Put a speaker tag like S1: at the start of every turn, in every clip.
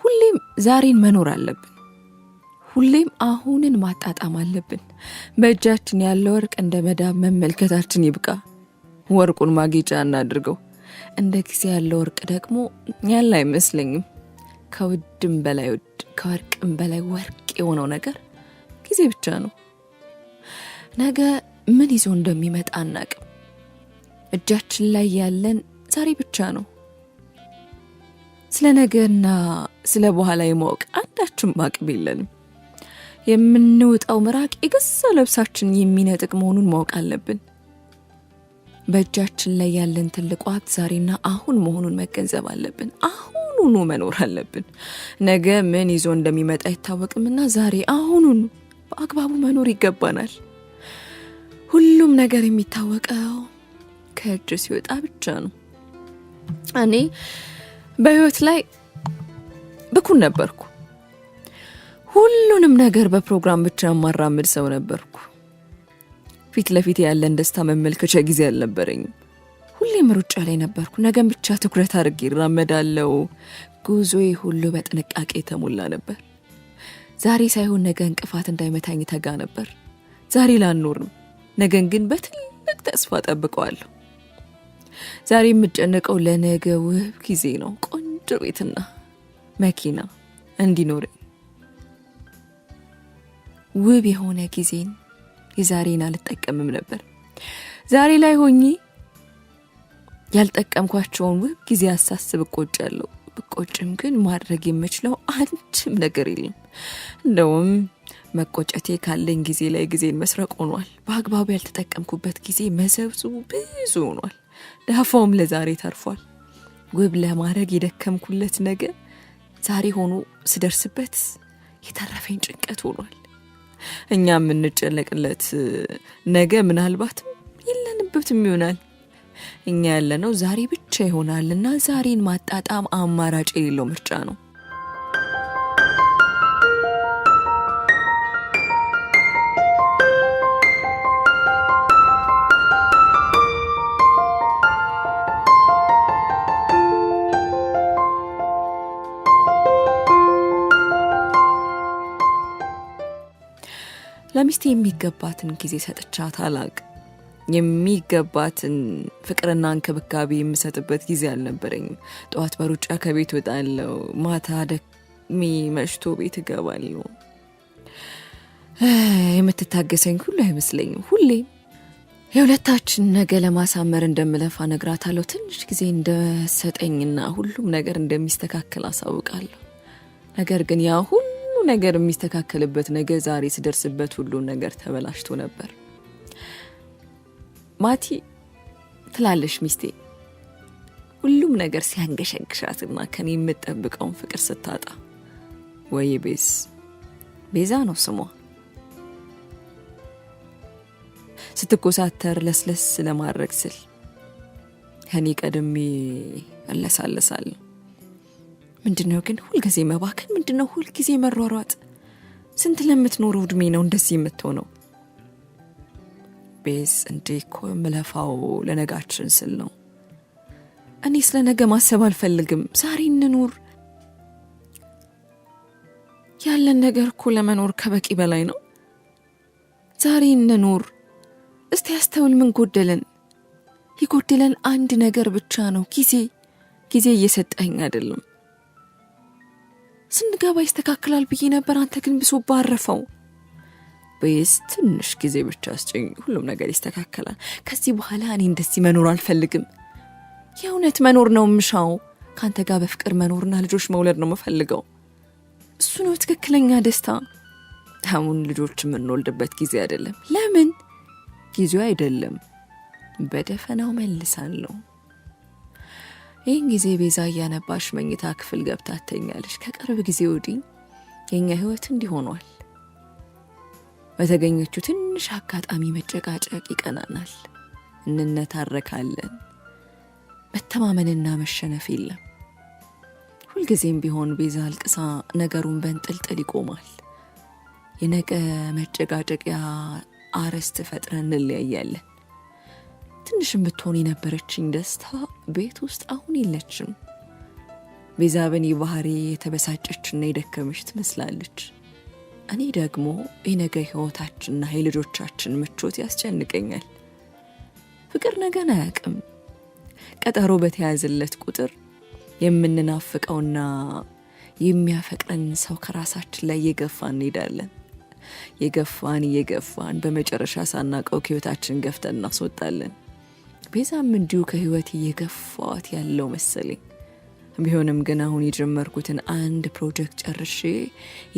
S1: ሁሌም ዛሬን መኖር አለብን። ሁሌም አሁንን ማጣጣም አለብን። በእጃችን ያለ ወርቅ እንደ መዳብ መመልከታችን ይብቃ። ወርቁን ማጌጫ እናድርገው። እንደ ጊዜ ያለ ወርቅ ደግሞ ያለ አይመስለኝም። ከውድም በላይ ውድ፣ ከወርቅም በላይ ወርቅ የሆነው ነገር ጊዜ ብቻ ነው። ነገ ምን ይዞ እንደሚመጣ አናቅም። እጃችን ላይ ያለን ዛሬ ብቻ ነው። ስለ ነገና ስለ በኋላ የማወቅ አንዳችም አቅም የለንም። የምንወጣው ምራቅ የገዛ ልብሳችን የሚነጥቅ መሆኑን ማወቅ አለብን። በእጃችን ላይ ያለን ትልቁ ሀብት ዛሬና አሁን መሆኑን መገንዘብ አለብን። አሁኑኑ መኖር አለብን። ነገ ምን ይዞ እንደሚመጣ አይታወቅምና ዛሬ አሁኑኑ በአግባቡ መኖር ይገባናል። ሁሉም ነገር የሚታወቀው ከእጅ ሲወጣ ብቻ ነው። እኔ በህይወት ላይ ብኩን ነበርኩ። ሁሉንም ነገር በፕሮግራም ብቻ ማራመድ ሰው ነበርኩ። ፊት ለፊት ያለን ደስታ መመልከቻ ጊዜ አልነበረኝም። ሁሌም ሩጫ ላይ ነበርኩ። ነገን ብቻ ትኩረት አድርጌ እራመዳለሁ። ጉዞዬ ሁሉ በጥንቃቄ የተሞላ ነበር። ዛሬ ሳይሆን ነገ እንቅፋት እንዳይመታኝ ተጋ ነበር። ዛሬ ላልኖርም፣ ነገን ግን በትልቅ ተስፋ ጠብቀዋለሁ። ዛሬ የምጨነቀው ለነገ ውብ ጊዜ ነው። ቆንጆ ቤትና መኪና እንዲኖረኝ፣ ውብ የሆነ ጊዜን የዛሬን አልጠቀምም ነበር። ዛሬ ላይ ሆኜ ያልጠቀምኳቸውን ውብ ጊዜ አሳስብ እቆጫለሁ። ብቆጭም ግን ማድረግ የምችለው አንድም ነገር የለም። እንደውም መቆጨቴ ካለኝ ጊዜ ላይ ጊዜን መስረቅ ሆኗል። በአግባቡ ያልተጠቀምኩበት ጊዜ መዘብዙ ብዙ ሆኗል። ዳፋውም ለዛሬ ተርፏል። ውብ ለማድረግ የደከምኩለት ነገ ዛሬ ሆኖ ስደርስበት የተረፈኝ ጭንቀት ሆኗል። እኛ የምንጨነቅለት ነገ ምናልባትም የለንበትም ይሆናል። እኛ ያለነው ዛሬ ብቻ ይሆናልና ዛሬን ማጣጣም አማራጭ የሌለው ምርጫ ነው። ለሚስቴ የሚገባትን ጊዜ ሰጥቻት አላውቅም። የሚገባትን ፍቅርና እንክብካቤ የምሰጥበት ጊዜ አልነበረኝም። ጠዋት በሩጫ ከቤት ወጣለሁ፣ ማታ ደክሜ መሽቶ ቤት እገባለሁ። የምትታገሰኝ ሁሉ አይመስለኝም። ሁሌም የሁለታችን ነገ ለማሳመር እንደምለፋ ነግራታለሁ። ትንሽ ጊዜ እንደሰጠኝና ሁሉም ነገር እንደሚስተካከል አሳውቃለሁ። ነገር ግን ያ ሁሉ ነገር የሚስተካከልበት ነገ ዛሬ ስደርስበት ሁሉ ነገር ተበላሽቶ ነበር። ማቲ ትላለሽ ሚስቴ፣ ሁሉም ነገር ሲያንገሸግሻትና ከኔ የምጠብቀውን ፍቅር ስታጣ። ወይ ቤዛ ነው ስሟ። ስትኮሳተር ለስለስ ለማድረግ ስል ከኔ ቀድሜ እለሳለሳለሁ። ምንድነው ግን ሁልጊዜ መባከን? ምንድነው ሁልጊዜ መሯሯጥ? ስንት ለምትኖረው እድሜ ነው እንደዚህ የምትሆነው? ቤዝ እንዴ እኮ የምለፋው ለነጋችን ስል ነው። እኔ ስለ ነገ ማሰብ አልፈልግም። ዛሬ እንኑር። ያለን ነገር እኮ ለመኖር ከበቂ በላይ ነው። ዛሬ እንኑር። እስቲ ያስተውል። ምን ጎደለን? ይጎደለን አንድ ነገር ብቻ ነው፣ ጊዜ እየሰጠኝ አይደለም። ስንገባ ይስተካከላል ብዬ ነበር። አንተ ግን ብሶ ባረፈው። በስ ትንሽ ጊዜ ብቻ አስጨኝ፣ ሁሉም ነገር ይስተካከላል። ከዚህ በኋላ እኔ እንደዚህ መኖር አልፈልግም። የእውነት መኖር ነው የምሻው። ካንተ ጋር በፍቅር መኖርና ልጆች መውለድ ነው የምፈልገው። እሱ ነው ትክክለኛ ደስታ። አሁን ልጆች የምንወልድበት ጊዜ አይደለም። ለምን ጊዜው አይደለም? በደፈናው መልሳለሁ። ይህን ጊዜ ቤዛ እያነባሽ መኝታ ክፍል ገብታ ተኛለች። ከቅርብ ጊዜ ወዲህ የኛ ህይወት እንዲሆኗል። በተገኘችው ትንሽ አጋጣሚ መጨቃጨቅ ይቀናናል፣ እንነታረካለን። መተማመንና መሸነፍ የለም። ሁልጊዜም ቢሆን ቤዛ አልቅሳ ነገሩን በእንጥልጥል ይቆማል። የነገ መጨቃጨቂያ አርዕስት ፈጥረን እንለያያለን። ትንሽም ብትሆን የነበረችኝ ደስታ ቤት ውስጥ አሁን የለችም። ቤዛ በኔ ባህሪ የተበሳጨችና የደከመች ትመስላለች። እኔ ደግሞ የነገ ህይወታችንና የልጆቻችን ምቾት ያስጨንቀኛል። ፍቅር ነገን አያውቅም። ቀጠሮ በተያዘለት ቁጥር የምንናፍቀውና የሚያፈቅረን ሰው ከራሳችን ላይ እየገፋን እንሄዳለን። እየገፋን በመጨረሻ ሳናቀው ከህይወታችን ገፍተን እናስወጣለን። ቤዛም እንዲሁ ከህይወት እየገፋት ያለው መሰለኝ። ቢሆንም ግን አሁን የጀመርኩትን አንድ ፕሮጀክት ጨርሼ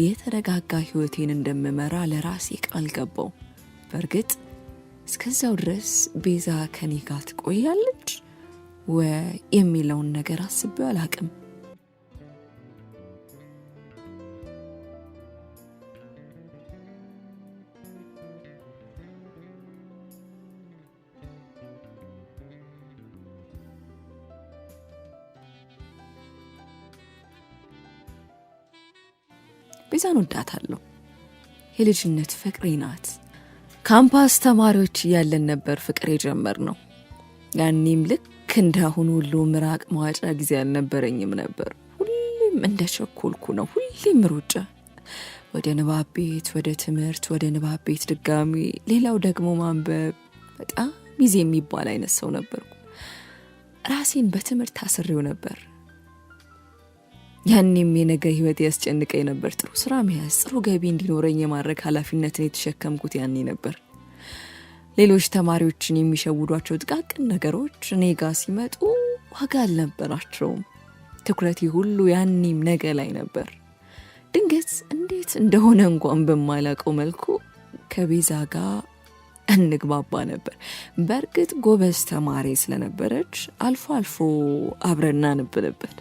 S1: የተረጋጋ ህይወቴን እንደምመራ ለራሴ ቃል ገባው። በእርግጥ እስከዛው ድረስ ቤዛ ከኔ ጋር ትቆያለች ወይ የሚለውን ነገር አስቤው አላቅም። ቤዛን ወዳታለሁ። የልጅነት ፍቅሬ ናት። ካምፓስ ተማሪዎች እያለን ነበር ፍቅር የጀመርነው። ያኔም ልክ እንዳሁን ሁሉ ምራቅ ማዋጫ ጊዜ አልነበረኝም ነበር። ሁሌም እንደቸኮልኩ ነው። ሁሌም ሩጫ፣ ወደ ንባብ ቤት፣ ወደ ትምህርት፣ ወደ ንባብ ቤት ድጋሚ፣ ሌላው ደግሞ ማንበብ። በጣም ሚዜ የሚባል አይነት ሰው ነበርኩ። ራሴን በትምህርት አስሬው ነበር። ያኔም የነገ ህይወት ያስጨንቀኝ ነበር። ጥሩ ስራ መያዝ፣ ጥሩ ገቢ እንዲኖረኝ የማድረግ ኃላፊነትን የተሸከምኩት ያኔ ነበር። ሌሎች ተማሪዎችን የሚሸውዷቸው ጥቃቅን ነገሮች እኔ ጋር ሲመጡ ዋጋ አልነበራቸውም። ትኩረቴ ሁሉ ያኔም ነገ ላይ ነበር። ድንገት እንዴት እንደሆነ እንኳን በማላውቀው መልኩ ከቤዛ ጋር እንግባባ ነበር። በእርግጥ ጎበዝ ተማሪ ስለነበረች አልፎ አልፎ አብረን እናነብ ነበር።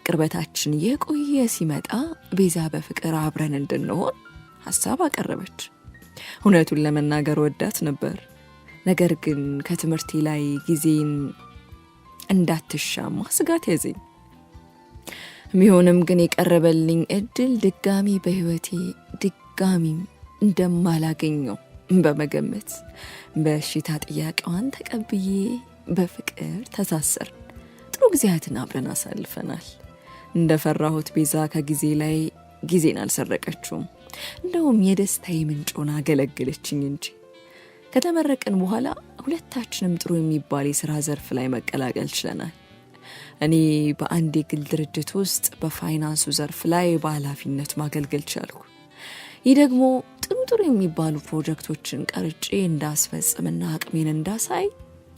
S1: ቅርበታችን የቆየ ሲመጣ ቤዛ በፍቅር አብረን እንድንሆን ሀሳብ አቀረበች። እውነቱን ለመናገር ወዳት ነበር። ነገር ግን ከትምህርቴ ላይ ጊዜን እንዳትሻማ ስጋት ያዘኝ። ቢሆንም ግን የቀረበልኝ እድል ድጋሚ በህይወቴ ድጋሚም እንደማላገኘው በመገመት በእሽታ ጥያቄዋን ተቀብዬ በፍቅር ተሳሰርን። ጥሩ ጊዜያትን አብረን አሳልፈናል። እንደፈራሁት ቤዛ ከጊዜ ላይ ጊዜን አልሰረቀችውም። እንደውም የደስታዬ ምንጭ ሆና አገለገለችኝ እንጂ። ከተመረቅን በኋላ ሁለታችንም ጥሩ የሚባል የሥራ ዘርፍ ላይ መቀላቀል ችለናል። እኔ በአንድ የግል ድርጅት ውስጥ በፋይናንሱ ዘርፍ ላይ በኃላፊነት ማገልገል ቻልኩ። ይህ ደግሞ ጥሩ የሚባሉ ፕሮጀክቶችን ቀርጬ እንዳስፈጽምና አቅሜን እንዳሳይ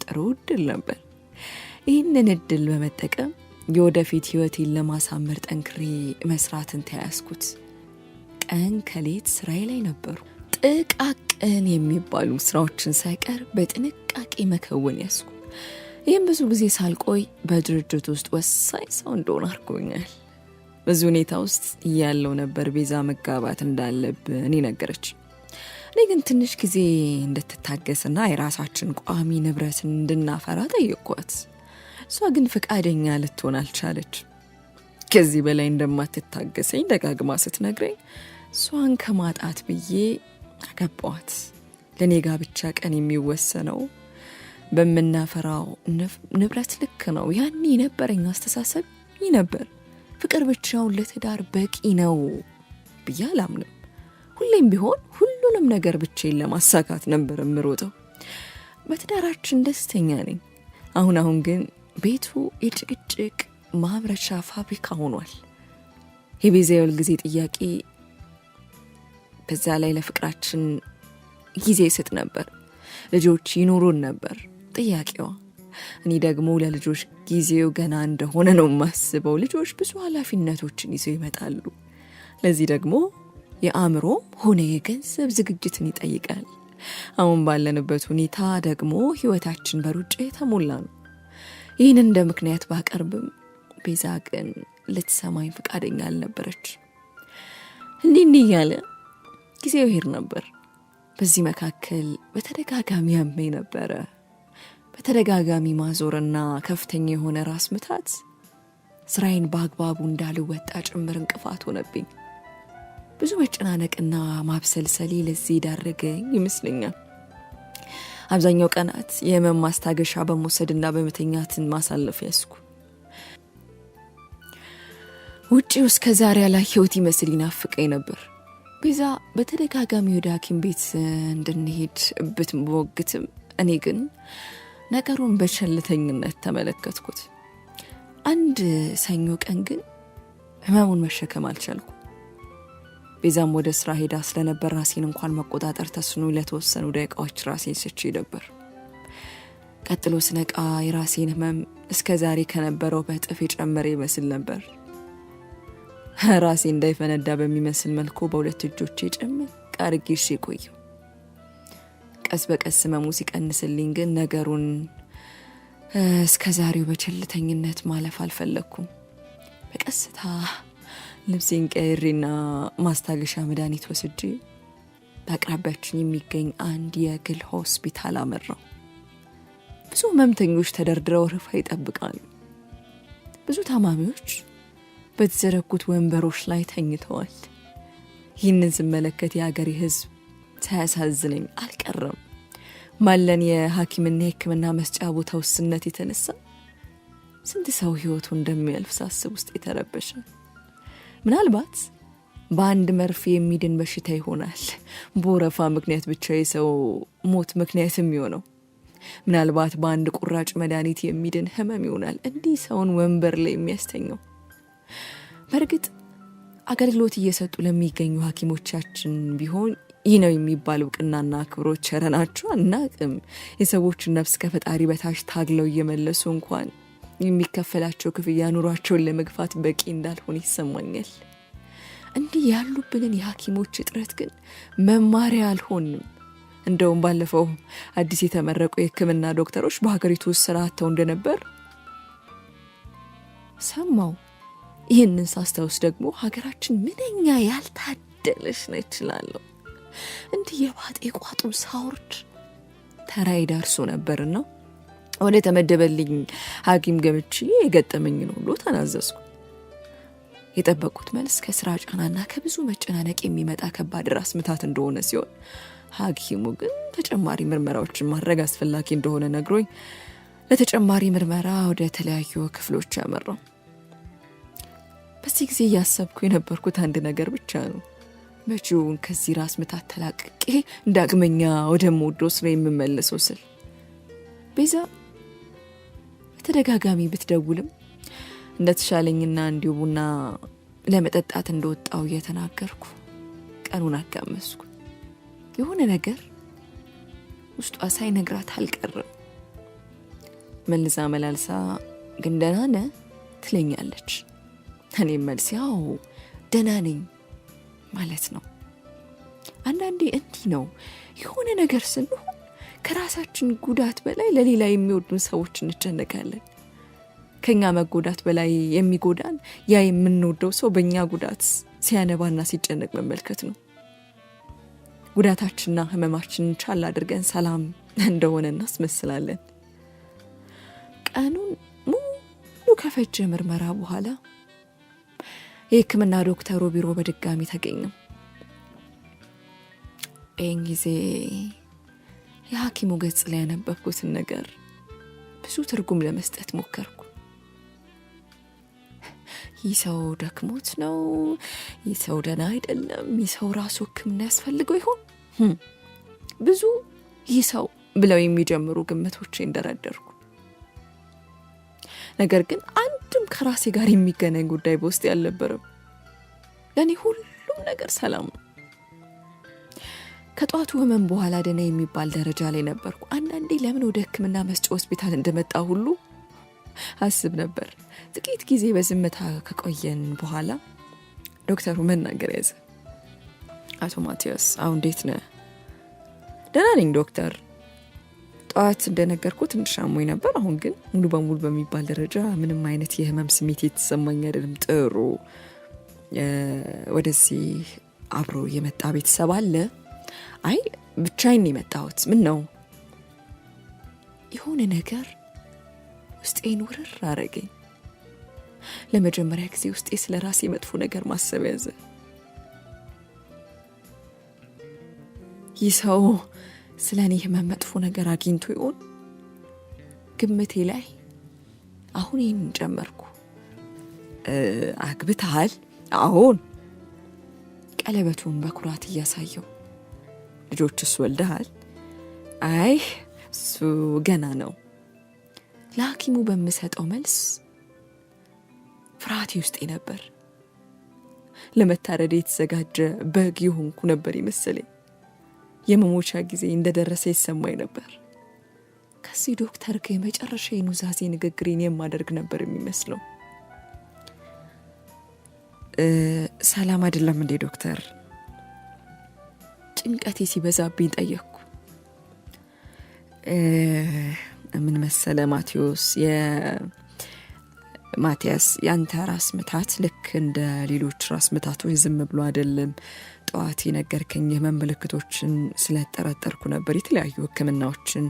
S1: ጥሩ እድል ነበር። ይህንን እድል በመጠቀም የወደፊት ህይወቴን ለማሳመር ጠንክሬ መስራትን ተያያዝኩት። ቀን ከሌት ስራዬ ላይ ነበሩ። ጥቃቅን የሚባሉ ስራዎችን ሳይቀር በጥንቃቄ መከወን ያዝኩ። ይህም ብዙ ጊዜ ሳልቆይ በድርጅት ውስጥ ወሳኝ ሰው እንደሆነ አድርጎኛል። በዚህ ሁኔታ ውስጥ እያለው ነበር ቤዛ መጋባት እንዳለብን ነገረች። እኔ ግን ትንሽ ጊዜ እንድትታገስና የራሳችን ቋሚ ንብረትን እንድናፈራ ጠየቅኳት። እሷ ግን ፈቃደኛ ልትሆን አልቻለች። ከዚህ በላይ እንደማትታገሰኝ ደጋግማ ስትነግረኝ እሷን ከማጣት ብዬ አገባዋት። ለኔ ጋብቻ ቀን የሚወሰነው በምናፈራው ንብረት ልክ ነው። ያኔ የነበረኝ አስተሳሰብ ይህ ነበር። ፍቅር ብቻውን ለትዳር በቂ ነው ብዬ አላምንም። ሁሌም ቢሆን ሁሉንም ነገር ብቻዬን ለማሳካት ነበር የምሮጠው። በትዳራችን ደስተኛ ነኝ። አሁን ግን ቤቱ የጭቅጭቅ ማምረቻ ፋብሪካ ሆኗል። የቤዛ የሁል ጊዜ ጥያቄ በዛ ላይ ለፍቅራችን ጊዜ ስጥ ነበር። ልጆች ይኖሩን ነበር ጥያቄዋ። እኔ ደግሞ ለልጆች ጊዜው ገና እንደሆነ ነው የማስበው። ልጆች ብዙ ኃላፊነቶችን ይዘው ይመጣሉ። ለዚህ ደግሞ የአእምሮም ሆነ የገንዘብ ዝግጅትን ይጠይቃል። አሁን ባለንበት ሁኔታ ደግሞ ህይወታችን በሩጫ የተሞላ ነው። ይህን እንደ ምክንያት ባቀርብም ቤዛ ግን ልትሰማኝ ፈቃደኛ አልነበረች። እንዲህ እያለ ጊዜው ይሄድ ነበር። በዚህ መካከል በተደጋጋሚ ያመኝ ነበረ። በተደጋጋሚ ማዞርና ከፍተኛ የሆነ ራስ ምታት ስራዬን በአግባቡ እንዳልወጣ ጭምር እንቅፋት ሆነብኝ። ብዙ መጨናነቅና ማብሰልሰሌ ለዚህ ዳረገኝ ይመስለኛል። አብዛኛው ቀናት የህመም ማስታገሻ በመውሰድና በመተኛትን ማሳለፍ ያስኩ። ውጪው እስከ ዛሬ ያላየሁት ይመስል ይናፍቀኝ ነበር። ቤዛ በተደጋጋሚ ወደ ሐኪም ቤት እንድንሄድ ብትሞግትም እኔ ግን ነገሩን በቸልተኝነት ተመለከትኩት። አንድ ሰኞ ቀን ግን ህመሙን መሸከም አልቻልኩ። ቤዛም ወደ ስራ ሄዳ ስለነበር ራሴን እንኳን መቆጣጠር ተስኖኝ ለተወሰኑ ደቂቃዎች ራሴን ስቼ ነበር። ቀጥሎ ስነቃ የራሴን ህመም እስከ ዛሬ ከነበረው በእጥፍ የጨመረ ይመስል ነበር። ራሴ እንዳይፈነዳ በሚመስል መልኩ በሁለት እጆቼ ጭምቅ አድርጌ ቆየሁ። ቀስ በቀስ ህመሙ ሲቀንስልኝ ግን ነገሩን እስከ ዛሬው በቸልተኝነት ማለፍ አልፈለኩም። በቀስታ ልብሴን ቀይሬና ማስታገሻ መድኃኒት ወስጄ በአቅራቢያችን የሚገኝ አንድ የግል ሆስፒታል አመራው። ብዙ ህመምተኞች ተደርድረው ወረፋ ይጠብቃሉ። ብዙ ታማሚዎች በተዘረጉት ወንበሮች ላይ ተኝተዋል። ይህንን ስመለከት የአገሬ ህዝብ ሳያሳዝነኝ አልቀረም። ማለን የሐኪምና የሕክምና መስጫ ቦታ ውስንነት የተነሳ ስንት ሰው ህይወቱ እንደሚያልፍ ሳስብ ውስጥ የተረበሸ። ምናልባት በአንድ መርፌ የሚድን በሽታ ይሆናል በወረፋ ምክንያት ብቻ የሰው ሞት ምክንያት የሚሆነው። ምናልባት በአንድ ቁራጭ መድኃኒት የሚድን ህመም ይሆናል እንዲህ ሰውን ወንበር ላይ የሚያስተኘው። በእርግጥ አገልግሎት እየሰጡ ለሚገኙ ሐኪሞቻችን ቢሆን ይህ ነው የሚባል እውቅናና አክብሮት ቸረናቸው አናቅም። የሰዎችን ነፍስ ከፈጣሪ በታች ታግለው እየመለሱ እንኳን የሚከፈላቸው ክፍያ ኑሯቸውን ለመግፋት በቂ እንዳልሆነ ይሰማኛል። እንዲህ ያሉብንን የሐኪሞች እጥረት ግን መማሪያ አልሆንም። እንደውም ባለፈው አዲስ የተመረቁ የሕክምና ዶክተሮች በሀገሪቱ ውስጥ ስራ አጥተው እንደነበር ሰማው። ይህንን ሳስታውስ ደግሞ ሀገራችን ምንኛ ያልታደለች ነው እችላለሁ። እንዲህ የባጤ ቋጡን ሳውርድ ተራይ ደርሶ ነበርና ወደ ተመደበልኝ ሐኪም ገምቼ የገጠመኝን ሁሉ ተናዘዝኩ። የጠበቁት መልስ ከስራ ጫናና ከብዙ መጨናነቅ የሚመጣ ከባድ ራስ ምታት እንደሆነ ሲሆን ሐኪሙ ግን ተጨማሪ ምርመራዎችን ማድረግ አስፈላጊ እንደሆነ ነግሮኝ ለተጨማሪ ምርመራ ወደ ተለያዩ ክፍሎች ያመራው። በዚህ ጊዜ እያሰብኩ የነበርኩት አንድ ነገር ብቻ ነው። መቼውን ከዚህ ራስ ምታት ተላቅቄ ዳግመኛ ወደምወደው ስራ የምመለሰው ስል። ቤዛ በተደጋጋሚ ብትደውልም እንደተሻለኝና እንዲሁ ቡና ለመጠጣት እንደወጣው እየተናገርኩ ቀኑን አጋመስኩ። የሆነ ነገር ውስጧ ሳይነግራት አልቀርም። መልሳ መላልሳ ግን ደህና ነህ ትለኛለች። እኔም መልስ ያው ደህና ነኝ ማለት ነው። አንዳንዴ እንዲህ ነው የሆነ ነገር ስንሆን ከራሳችን ጉዳት በላይ ለሌላ የሚወዱን ሰዎች እንጨነቃለን። ከኛ መጎዳት በላይ የሚጎዳን ያ የምንወደው ሰው በእኛ ጉዳት ሲያነባና ሲጨነቅ መመልከት ነው። ጉዳታችንና ህመማችንን ቻል አድርገን ሰላም እንደሆነ እናስመስላለን። ቀኑን ሙሉ ከፈጀ ምርመራ በኋላ የሕክምና ዶክተሩ ቢሮ በድጋሚ ተገኘው። ይህን ጊዜ የሐኪሙ ገጽ ላይ ያነበብኩትን ነገር ብዙ ትርጉም ለመስጠት ሞከርኩ። ይህ ሰው ደክሞት ነው? ይህ ሰው ደህና አይደለም? ይህ ሰው ራሱ ሕክምና ያስፈልገው ይሆን? ብዙ ይህ ሰው ብለው የሚጀምሩ ግምቶቼ እንደረደርኩ። ነገር ግን አንድም ከራሴ ጋር የሚገናኝ ጉዳይ በውስጥ ያልነበረም። ለኔ ሁሉም ነገር ሰላም ነው። ከጧቱ ህመም በኋላ ደህና የሚባል ደረጃ ላይ ነበርኩ። አንዳንዴ ለምን ወደ ሕክምና መስጫ ሆስፒታል እንደመጣ ሁሉ አስብ ነበር። ጥቂት ጊዜ በዝምታ ከቆየን በኋላ ዶክተሩ መናገር ያዘ። አቶ ማቲያስ አሁን እንዴት ነህ? ደህና ነኝ ዶክተር። ጠዋት እንደነገርኩ ትንሽ አሞኝ ነበር። አሁን ግን ሙሉ በሙሉ በሚባል ደረጃ ምንም አይነት የህመም ስሜት የተሰማኝ አይደለም። ጥሩ። ወደዚህ አብሮ የመጣ ቤተሰብ አለ? አይ ብቻዬን ነው የመጣሁት። ምን ነው? የሆነ ነገር ውስጤን ውርር አረገኝ። ለመጀመሪያ ጊዜ ውስጤ ስለ ራሴ መጥፎ ነገር ማሰብ ያዘ። ይህ ሰው ስለ እኔ ህመም መጥፎ ነገር አግኝቶ ይሆን? ግምቴ ላይ አሁን ይህን ጨመርኩ። አግብተሃል? አዎን። ቀለበቱን በኩራት እያሳየው። ልጆችስ ወልደሃል? አይ እሱ ገና ነው። ለሐኪሙ በምሰጠው መልስ ፍርሃቴ ውስጤ ነበር። ለመታረድ የተዘጋጀ በግ የሆንኩ ነበር ይመስለኝ። የመሞቻ ጊዜ እንደደረሰ ይሰማኝ ነበር። ከዚህ ዶክተር ጋር የመጨረሻ የኑዛዜ ንግግሬን የማደርግ ነበር የሚመስለው። ሰላም አይደለም እንዴ ዶክተር? ጭንቀቴ ሲበዛብኝ ጠየቅኩ። ምን መሰለ ማቲያስ፣ ያንተ ራስ ምታት ልክ እንደ ሌሎች ራስ ምታቶች ዝም ብሎ አይደለም። ጠዋት የነገርከኝ የህመም ምልክቶችን ስለጠረጠርኩ ነበር የተለያዩ ህክምናዎችን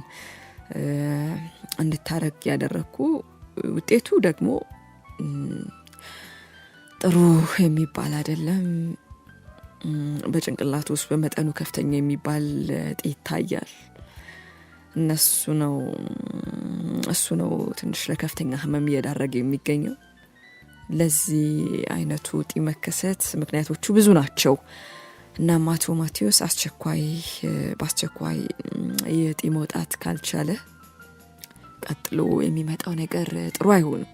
S1: እንድታረግ ያደረኩ። ውጤቱ ደግሞ ጥሩ የሚባል አይደለም። በጭንቅላት ውስጥ በመጠኑ ከፍተኛ የሚባል እጢ ይታያል። እሱ ነው ትንሽ ለከፍተኛ ህመም እየዳረገ የሚገኘው። ለዚህ አይነቱ እጢ መከሰት ምክንያቶቹ ብዙ ናቸው። እና አቶ ማቴዎስ በአስቸኳይ የእጢ መውጣት ካልቻለ ቀጥሎ የሚመጣው ነገር ጥሩ አይሆንም።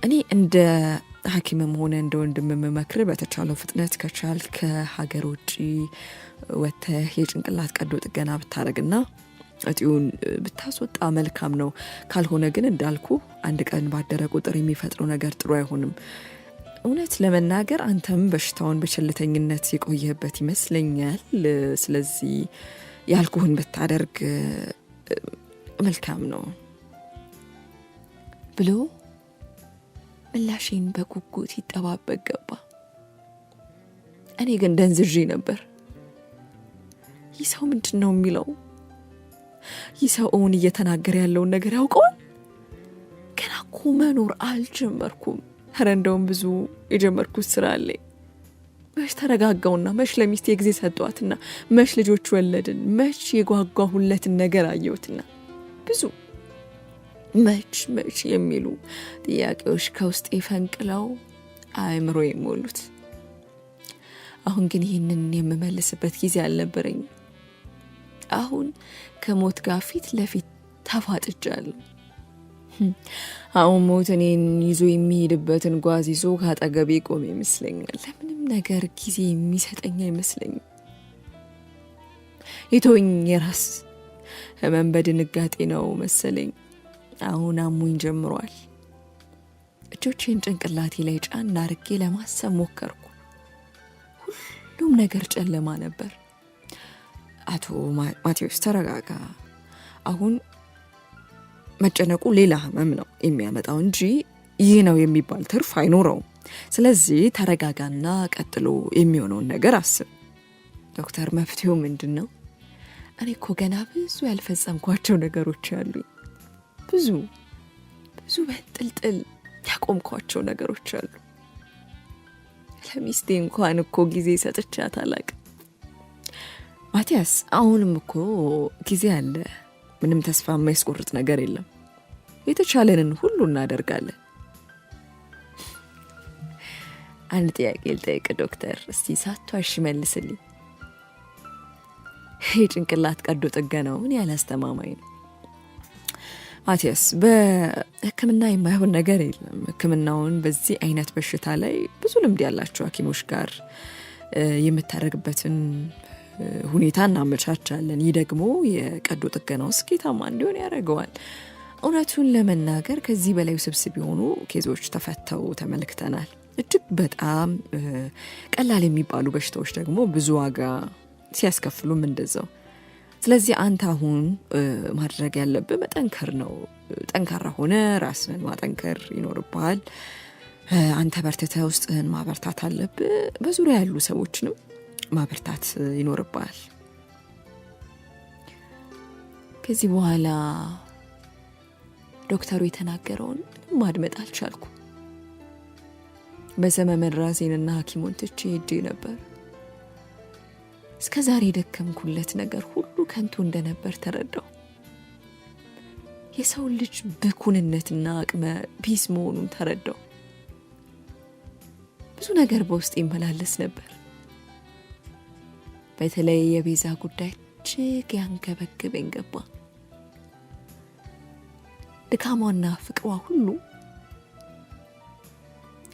S1: እኔ እንደ ሐኪምም ሆነ እንደ ወንድም መመክር በተቻለው ፍጥነት ከቻል ከሀገር ውጪ ወጥተህ የጭንቅላት ቀዶ ጥገና ብታረግና እጢውን ብታስወጣ መልካም ነው። ካልሆነ ግን እንዳልኩ አንድ ቀን ባደረ ቁጥር የሚፈጥረው ነገር ጥሩ አይሆንም። እውነት ለመናገር አንተም በሽታውን በቸልተኝነት የቆየህበት ይመስለኛል። ስለዚህ ያልኩህን ብታደርግ መልካም ነው ብሎ ምላሽን በጉጉት ይጠባበቅ ገባ። እኔ ግን ደንዝዤ ነበር። ይህ ሰው ምንድን ነው የሚለው? ይህ ሰው እውን እየተናገረ ያለውን ነገር ያውቀዋል? ገና እኮ መኖር አልጀመርኩም። ኧረ እንደውም ብዙ የጀመርኩት ስራ አለኝ። መች ተረጋጋውና መች ለሚስቴ ጊዜ ሰጧትና መች ልጆች ወለድን፣ መች የጓጓሁለትን ነገር አየሁትና ብዙ መች የሚሉ ጥያቄዎች ከውስጤ ፈንቅለው አእምሮ የሞሉት። አሁን ግን ይህንን የምመልስበት ጊዜ አልነበረኝም። አሁን ከሞት ጋር ፊት ለፊት ተፋጥጃለሁ። አሁን ሞት እኔን ይዞ የሚሄድበትን ጓዝ ይዞ ካጠገቤ ቆመ ይመስለኛል። ለምንም ነገር ጊዜ የሚሰጠኝ አይመስለኝም። የተወኝ የራስ ህመም በድንጋጤ ነው መሰለኝ አሁን አሙኝ ጀምሯል። እጆቼን ጭንቅላቴ ላይ ጫን አድርጌ ለማሰብ ሞከርኩ። ሁሉም ነገር ጨለማ ነበር። አቶ ማቴዎስ ተረጋጋ። አሁን መጨነቁ ሌላ ህመም ነው የሚያመጣው እንጂ ይህ ነው የሚባል ትርፍ አይኖረውም። ስለዚህ ተረጋጋና ቀጥሎ የሚሆነውን ነገር አስብ። ዶክተር መፍትሄው ምንድን ነው? እኔ እኮ ገና ብዙ ያልፈጸምኳቸው ነገሮች አሉኝ። ብዙ በጥልጥል ያቆምኳቸው ነገሮች አሉ። ለሚስቴ እንኳን እኮ ጊዜ ሰጥቻት አላቅም። ማቲያስ፣ አሁንም እኮ ጊዜ አለ። ምንም ተስፋ የማያስቆርጥ ነገር የለም። የተቻለንን ሁሉ እናደርጋለን። አንድ ጥያቄ ልጠይቅ ዶክተር፣ እስቲ ሳትዋሽ መልስልኝ። የጭንቅላት ቀዶ ጥገናው ምን ያህል አስተማማኝ ነው? ማቲያስ፣ በህክምና የማይሆን ነገር የለም። ህክምናውን በዚህ አይነት በሽታ ላይ ብዙ ልምድ ያላቸው ሐኪሞች ጋር የምታደርግበትን ሁኔታ እናመቻቻለን። ይህ ደግሞ የቀዶ ጥገናው ስኬታማ እንዲሆን ያደርገዋል። እውነቱን ለመናገር ከዚህ በላይ ውስብስብ የሆኑ ኬዞች ተፈተው ተመልክተናል። እጅግ በጣም ቀላል የሚባሉ በሽታዎች ደግሞ ብዙ ዋጋ ሲያስከፍሉም እንደዛው። ስለዚህ አንተ አሁን ማድረግ ያለብህ መጠንከር ነው። ጠንካራ ሆነ ራስን ማጠንከር ይኖርብሃል። አንተ በርትተህ ውስጥህን ማበርታት አለብህ። በዙሪያ ያሉ ሰዎችንም ማበርታት ይኖርብሃል። ከዚህ በኋላ ዶክተሩ የተናገረውን ማድመጥ አልቻልኩ። በሰመመን ራሴንና ሐኪሙን ትቼ ሄጄ ነበር። እስከዛሬ ደከምኩለት ነገር ሁሉ ከንቱ እንደነበር ተረዳው። የሰው ልጅ ብኩንነትና አቅመ ቢስ መሆኑን ተረዳው። ብዙ ነገር በውስጥ ይመላለስ ነበር። በተለይ የቤዛ ጉዳይ እጅግ ያንገበግበኝ ገባ። ድካሟና ፍቅሯ ሁሉ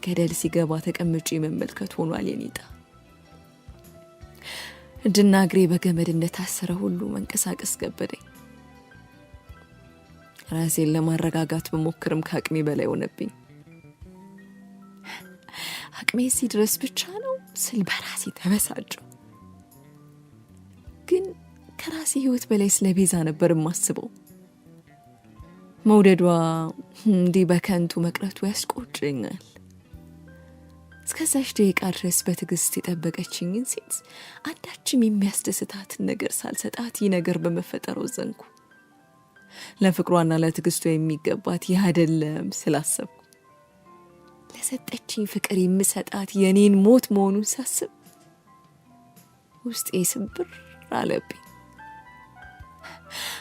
S1: ገደል ሲገባ ተቀምጬ መመልከት ሆኗል የኔጣ። እጅና እግሬ በገመድ እንደታሰረ ሁሉ መንቀሳቀስ ገበደኝ። ራሴን ለማረጋጋት በሞክርም ከአቅሜ በላይ ሆነብኝ። አቅሜ ሲድረስ ብቻ ነው ስል በራሴ ተበሳጨው። ግን ከራሴ ህይወት በላይ ስለ ቤዛ ነበር የማስበው። መውደዷ እንዲህ በከንቱ መቅረቱ ያስቆጨኛል። እስከዛች ደቂቃ ድረስ በትዕግስት የጠበቀችኝን ሴት አንዳችም የሚያስደስታትን ነገር ሳልሰጣት ይህ ነገር በመፈጠሩ ዘንኩ። ለፍቅሯና ለትዕግስቷ የሚገባት ይህ አይደለም ስላሰብኩ ለሰጠችኝ ፍቅር የምሰጣት የኔን ሞት መሆኑን ሳስብ ውስጤ ስብር አለብኝ።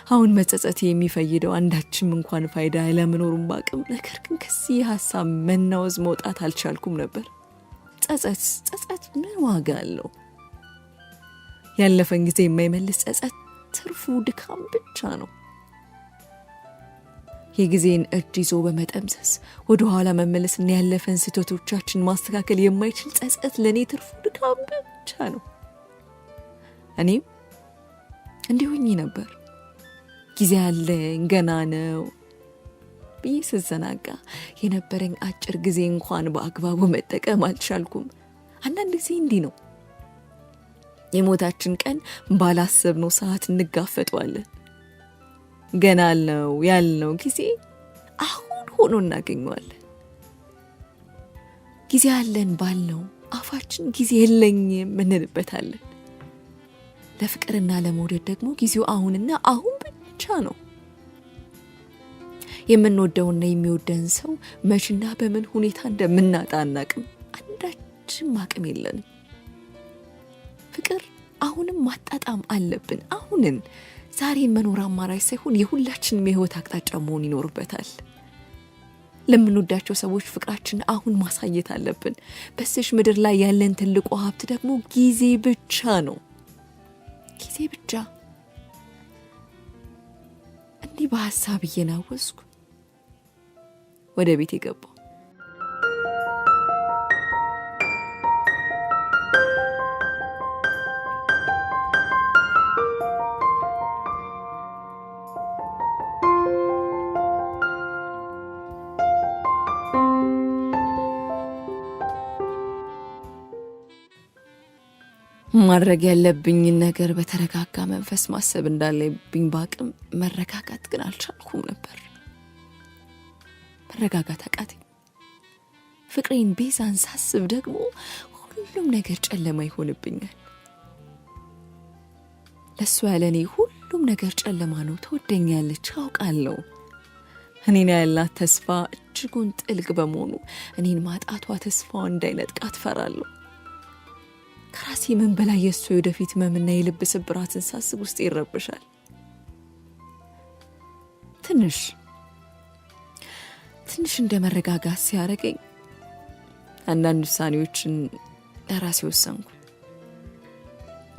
S1: አሁን መጸጸት የሚፈይደው አንዳችም እንኳን ፋይዳ ያለመኖሩን ባቅም፣ ነገር ግን ከዚህ ሀሳብ መናወዝ መውጣት አልቻልኩም ነበር። ጸጸት ምን ዋጋ አለው? ያለፈን ጊዜ የማይመልስ ጸጸት ትርፉ ድካም ብቻ ነው። የጊዜን እጅ ይዞ በመጠምዘዝ ወደ ኋላ መመለስና ያለፈን ስህተቶቻችን ማስተካከል የማይችል ጸጸት ለኔ ትርፉ ድካም ብቻ ነው። እኔም እንዲሁኝ ነበር። ጊዜ ያለኝ ገና ነው ብዬ ስዘናጋ የነበረኝ አጭር ጊዜ እንኳን በአግባቡ መጠቀም አልቻልኩም። አንዳንድ ጊዜ እንዲህ ነው። የሞታችን ቀን ባላሰብነው ሰዓት እንጋፈጠዋለን። ገና ነው ያልነው ጊዜ አሁን ሆኖ እናገኘዋለን። ጊዜ ያለን ባልነው አፋችን ጊዜ የለኝም እንልበታለን። ለፍቅርና ለመውደድ ደግሞ ጊዜው አሁንና አሁን ብቻ ነው። የምንወደውና የሚወደን ሰው መችና በምን ሁኔታ እንደምናጣ አናቅም። አንዳችም አቅም የለንም። ፍቅር አሁንም ማጣጣም አለብን። አሁንን ዛሬ መኖር አማራጭ ሳይሆን የሁላችንም የህይወት አቅጣጫ መሆን ይኖርበታል። ለምንወዳቸው ሰዎች ፍቅራችን አሁን ማሳየት አለብን። በስሽ ምድር ላይ ያለን ትልቁ ሀብት ደግሞ ጊዜ ብቻ ነው። ጊዜ ብቻ። እንዲህ በሀሳብ እየናወስኩ ወደ ቤት የገባው ማድረግ ያለብኝን ነገር በተረጋጋ መንፈስ ማሰብ እንዳለብኝ ባቅም መረጋጋት ግን አልቻልኩም ነበር። መረጋጋት አቃተኝ። ፍቅሬን ቤዛን ሳስብ ደግሞ ሁሉም ነገር ጨለማ ይሆንብኛል። ለሷ ያለኔ ሁሉም ነገር ጨለማ ነው። ትወደኛለች አውቃለሁ። እኔን ያላት ተስፋ እጅጉን ጥልቅ በመሆኑ እኔን ማጣቷ ተስፋዋ እንዳይነጥቃት ፈራለሁ። ከራሴ ምን በላይ የሱ ወደፊት መምና የልብ ስብራትን ሳስብ ውስጥ ይረብሻል። ትንሽ እንደ መረጋጋት ሲያረገኝ አንዳንድ ውሳኔዎችን ለራሴ ወሰንኩ።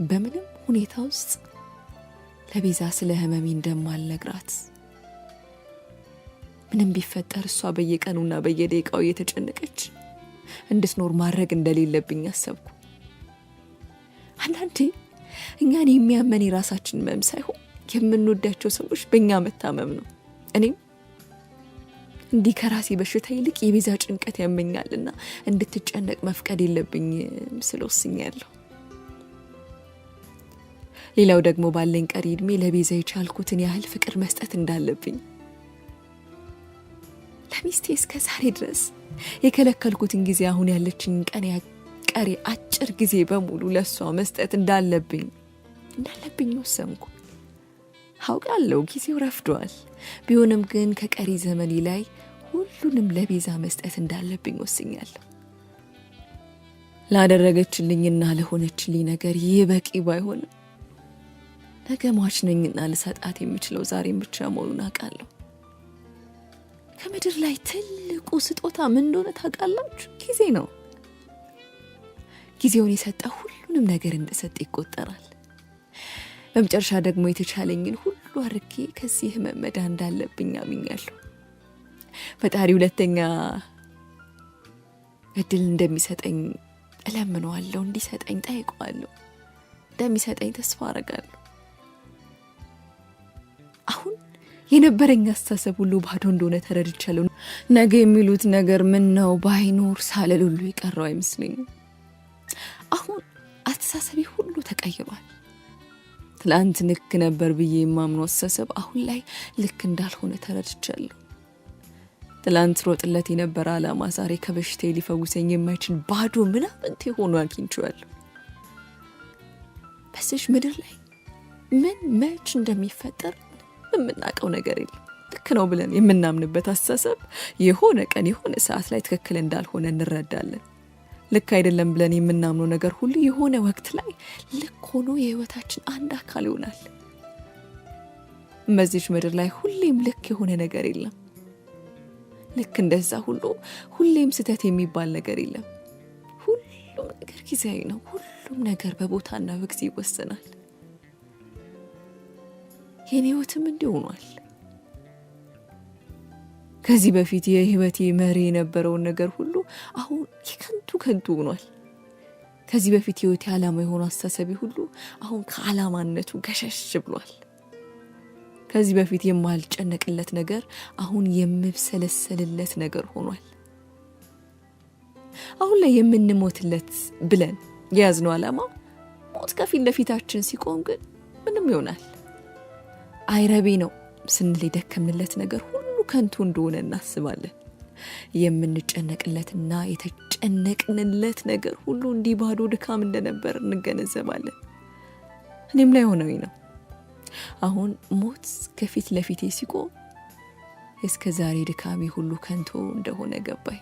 S1: በምንም ሁኔታ ውስጥ ለቤዛ ስለ ህመሜ እንደማልነግራት፣ ምንም ቢፈጠር እሷ በየቀኑና በየደቂቃው እየተጨነቀች እንድትኖር ማድረግ እንደሌለብኝ አሰብኩ። አንዳንዴ እኛን የሚያመን የራሳችን ህመም ሳይሆን የምንወዳቸው ሰዎች በእኛ መታመም ነው። እኔም እንዲህ ከራሴ በሽታ ይልቅ የቤዛ ጭንቀት ያመኛልና እንድትጨነቅ መፍቀድ የለብኝም ስል ወስኛለሁ። ሌላው ደግሞ ባለኝ ቀሪ እድሜ ለቤዛ የቻልኩትን ያህል ፍቅር መስጠት እንዳለብኝ፣ ለሚስቴ እስከ ዛሬ ድረስ የከለከልኩትን ጊዜ አሁን ያለችኝ ቀሪ አጭር ጊዜ በሙሉ ለሷ መስጠት እንዳለብኝ ወሰንኩ። አውቃለሁ ጊዜው ረፍዷል። ቢሆንም ግን ከቀሪ ዘመኔ ላይ ሁሉንም ለቤዛ መስጠት እንዳለብኝ ወስኛለሁ። ላደረገችልኝና ለሆነችልኝ ነገር ይህ በቂ ባይሆንም ነገ ሟች ነኝና ልሰጣት የምችለው ዛሬም ብቻ መሆኑን አውቃለሁ። ከምድር ላይ ትልቁ ስጦታ ምን እንደሆነ ታውቃላችሁ? ጊዜ ነው። ጊዜውን የሰጠ ሁሉንም ነገር እንደሰጠ ይቆጠራል። በመጨረሻ ደግሞ የተቻለኝን ሁሉ አድርጌ ከዚህ ህመም መዳን እንዳለብኝ አምኛለሁ። ፈጣሪ ሁለተኛ እድል እንደሚሰጠኝ እለምነዋለሁ፣ እንዲሰጠኝ ጠይቀዋለሁ፣ እንደሚሰጠኝ ተስፋ አደርጋለሁ። አሁን የነበረኝ አስተሳሰብ ሁሉ ባዶ እንደሆነ ተረድቻለሁ። ነገ የሚሉት ነገር ምን ነው ባይኖር ሳልል ሁሉ የቀረው አይመስለኝም። አሁን አስተሳሰቤ ሁሉ ተቀይሯል። ትላንት ልክ ነበር ብዬ የማምነው አስተሳሰብ አሁን ላይ ልክ እንዳልሆነ ተረድቻለሁ። ትላንት ሮጥለት የነበረ ዓላማ ዛሬ ከበሽታዬ ሊፈውሰኝ የማይችል ባዶ ምናምንቴ ሆኖ አግኝቼዋለሁ። በዚህ ምድር ላይ ምን መች እንደሚፈጠር የምናውቀው ነገር የለም። ልክ ነው ብለን የምናምንበት አስተሳሰብ የሆነ ቀን የሆነ ሰዓት ላይ ትክክል እንዳልሆነ እንረዳለን። ልክ አይደለም ብለን የምናምነው ነገር ሁሉ የሆነ ወቅት ላይ ልክ ሆኖ የህይወታችን አንድ አካል ይሆናል። በዚህ ምድር ላይ ሁሌም ልክ የሆነ ነገር የለም። ልክ እንደዛ ሁሉ ሁሌም ስህተት የሚባል ነገር የለም። ሁሉም ነገር ጊዜያዊ ነው። ሁሉም ነገር በቦታና በጊዜ ይወሰናል። የኔ ህይወትም እንዲህ ሆኗል። ከዚህ በፊት የህይወቴ መሪ የነበረውን ነገር ሁሉ አሁን ከንቱ ሆኗል። ከዚህ በፊት ህይወቴ ዓላማ የሆነ አስተሳሰቢ ሁሉ አሁን ከዓላማነቱ ገሸሽ ብሏል። ከዚህ በፊት የማልጨነቅለት ነገር አሁን የምብሰለሰልለት ነገር ሆኗል። አሁን ላይ የምንሞትለት ብለን የያዝነው ዓላማ ሞት ከፊት ለፊታችን ሲቆም ግን ምንም ይሆናል። አይረቤ ነው ስንል የደከምንለት ነገር ሁሉ ከንቱ እንደሆነ እናስባለን። የምንጨነቅለትና የተጨነቅንለት ነገር ሁሉ እንዲህ ባዶ ድካም እንደነበር እንገነዘባለን። እኔም ላይ ሆነው ነው። አሁን ሞት ከፊት ለፊቴ ሲቆም እስከ ዛሬ ድካሜ ሁሉ ከንቱ እንደሆነ ገባኝ።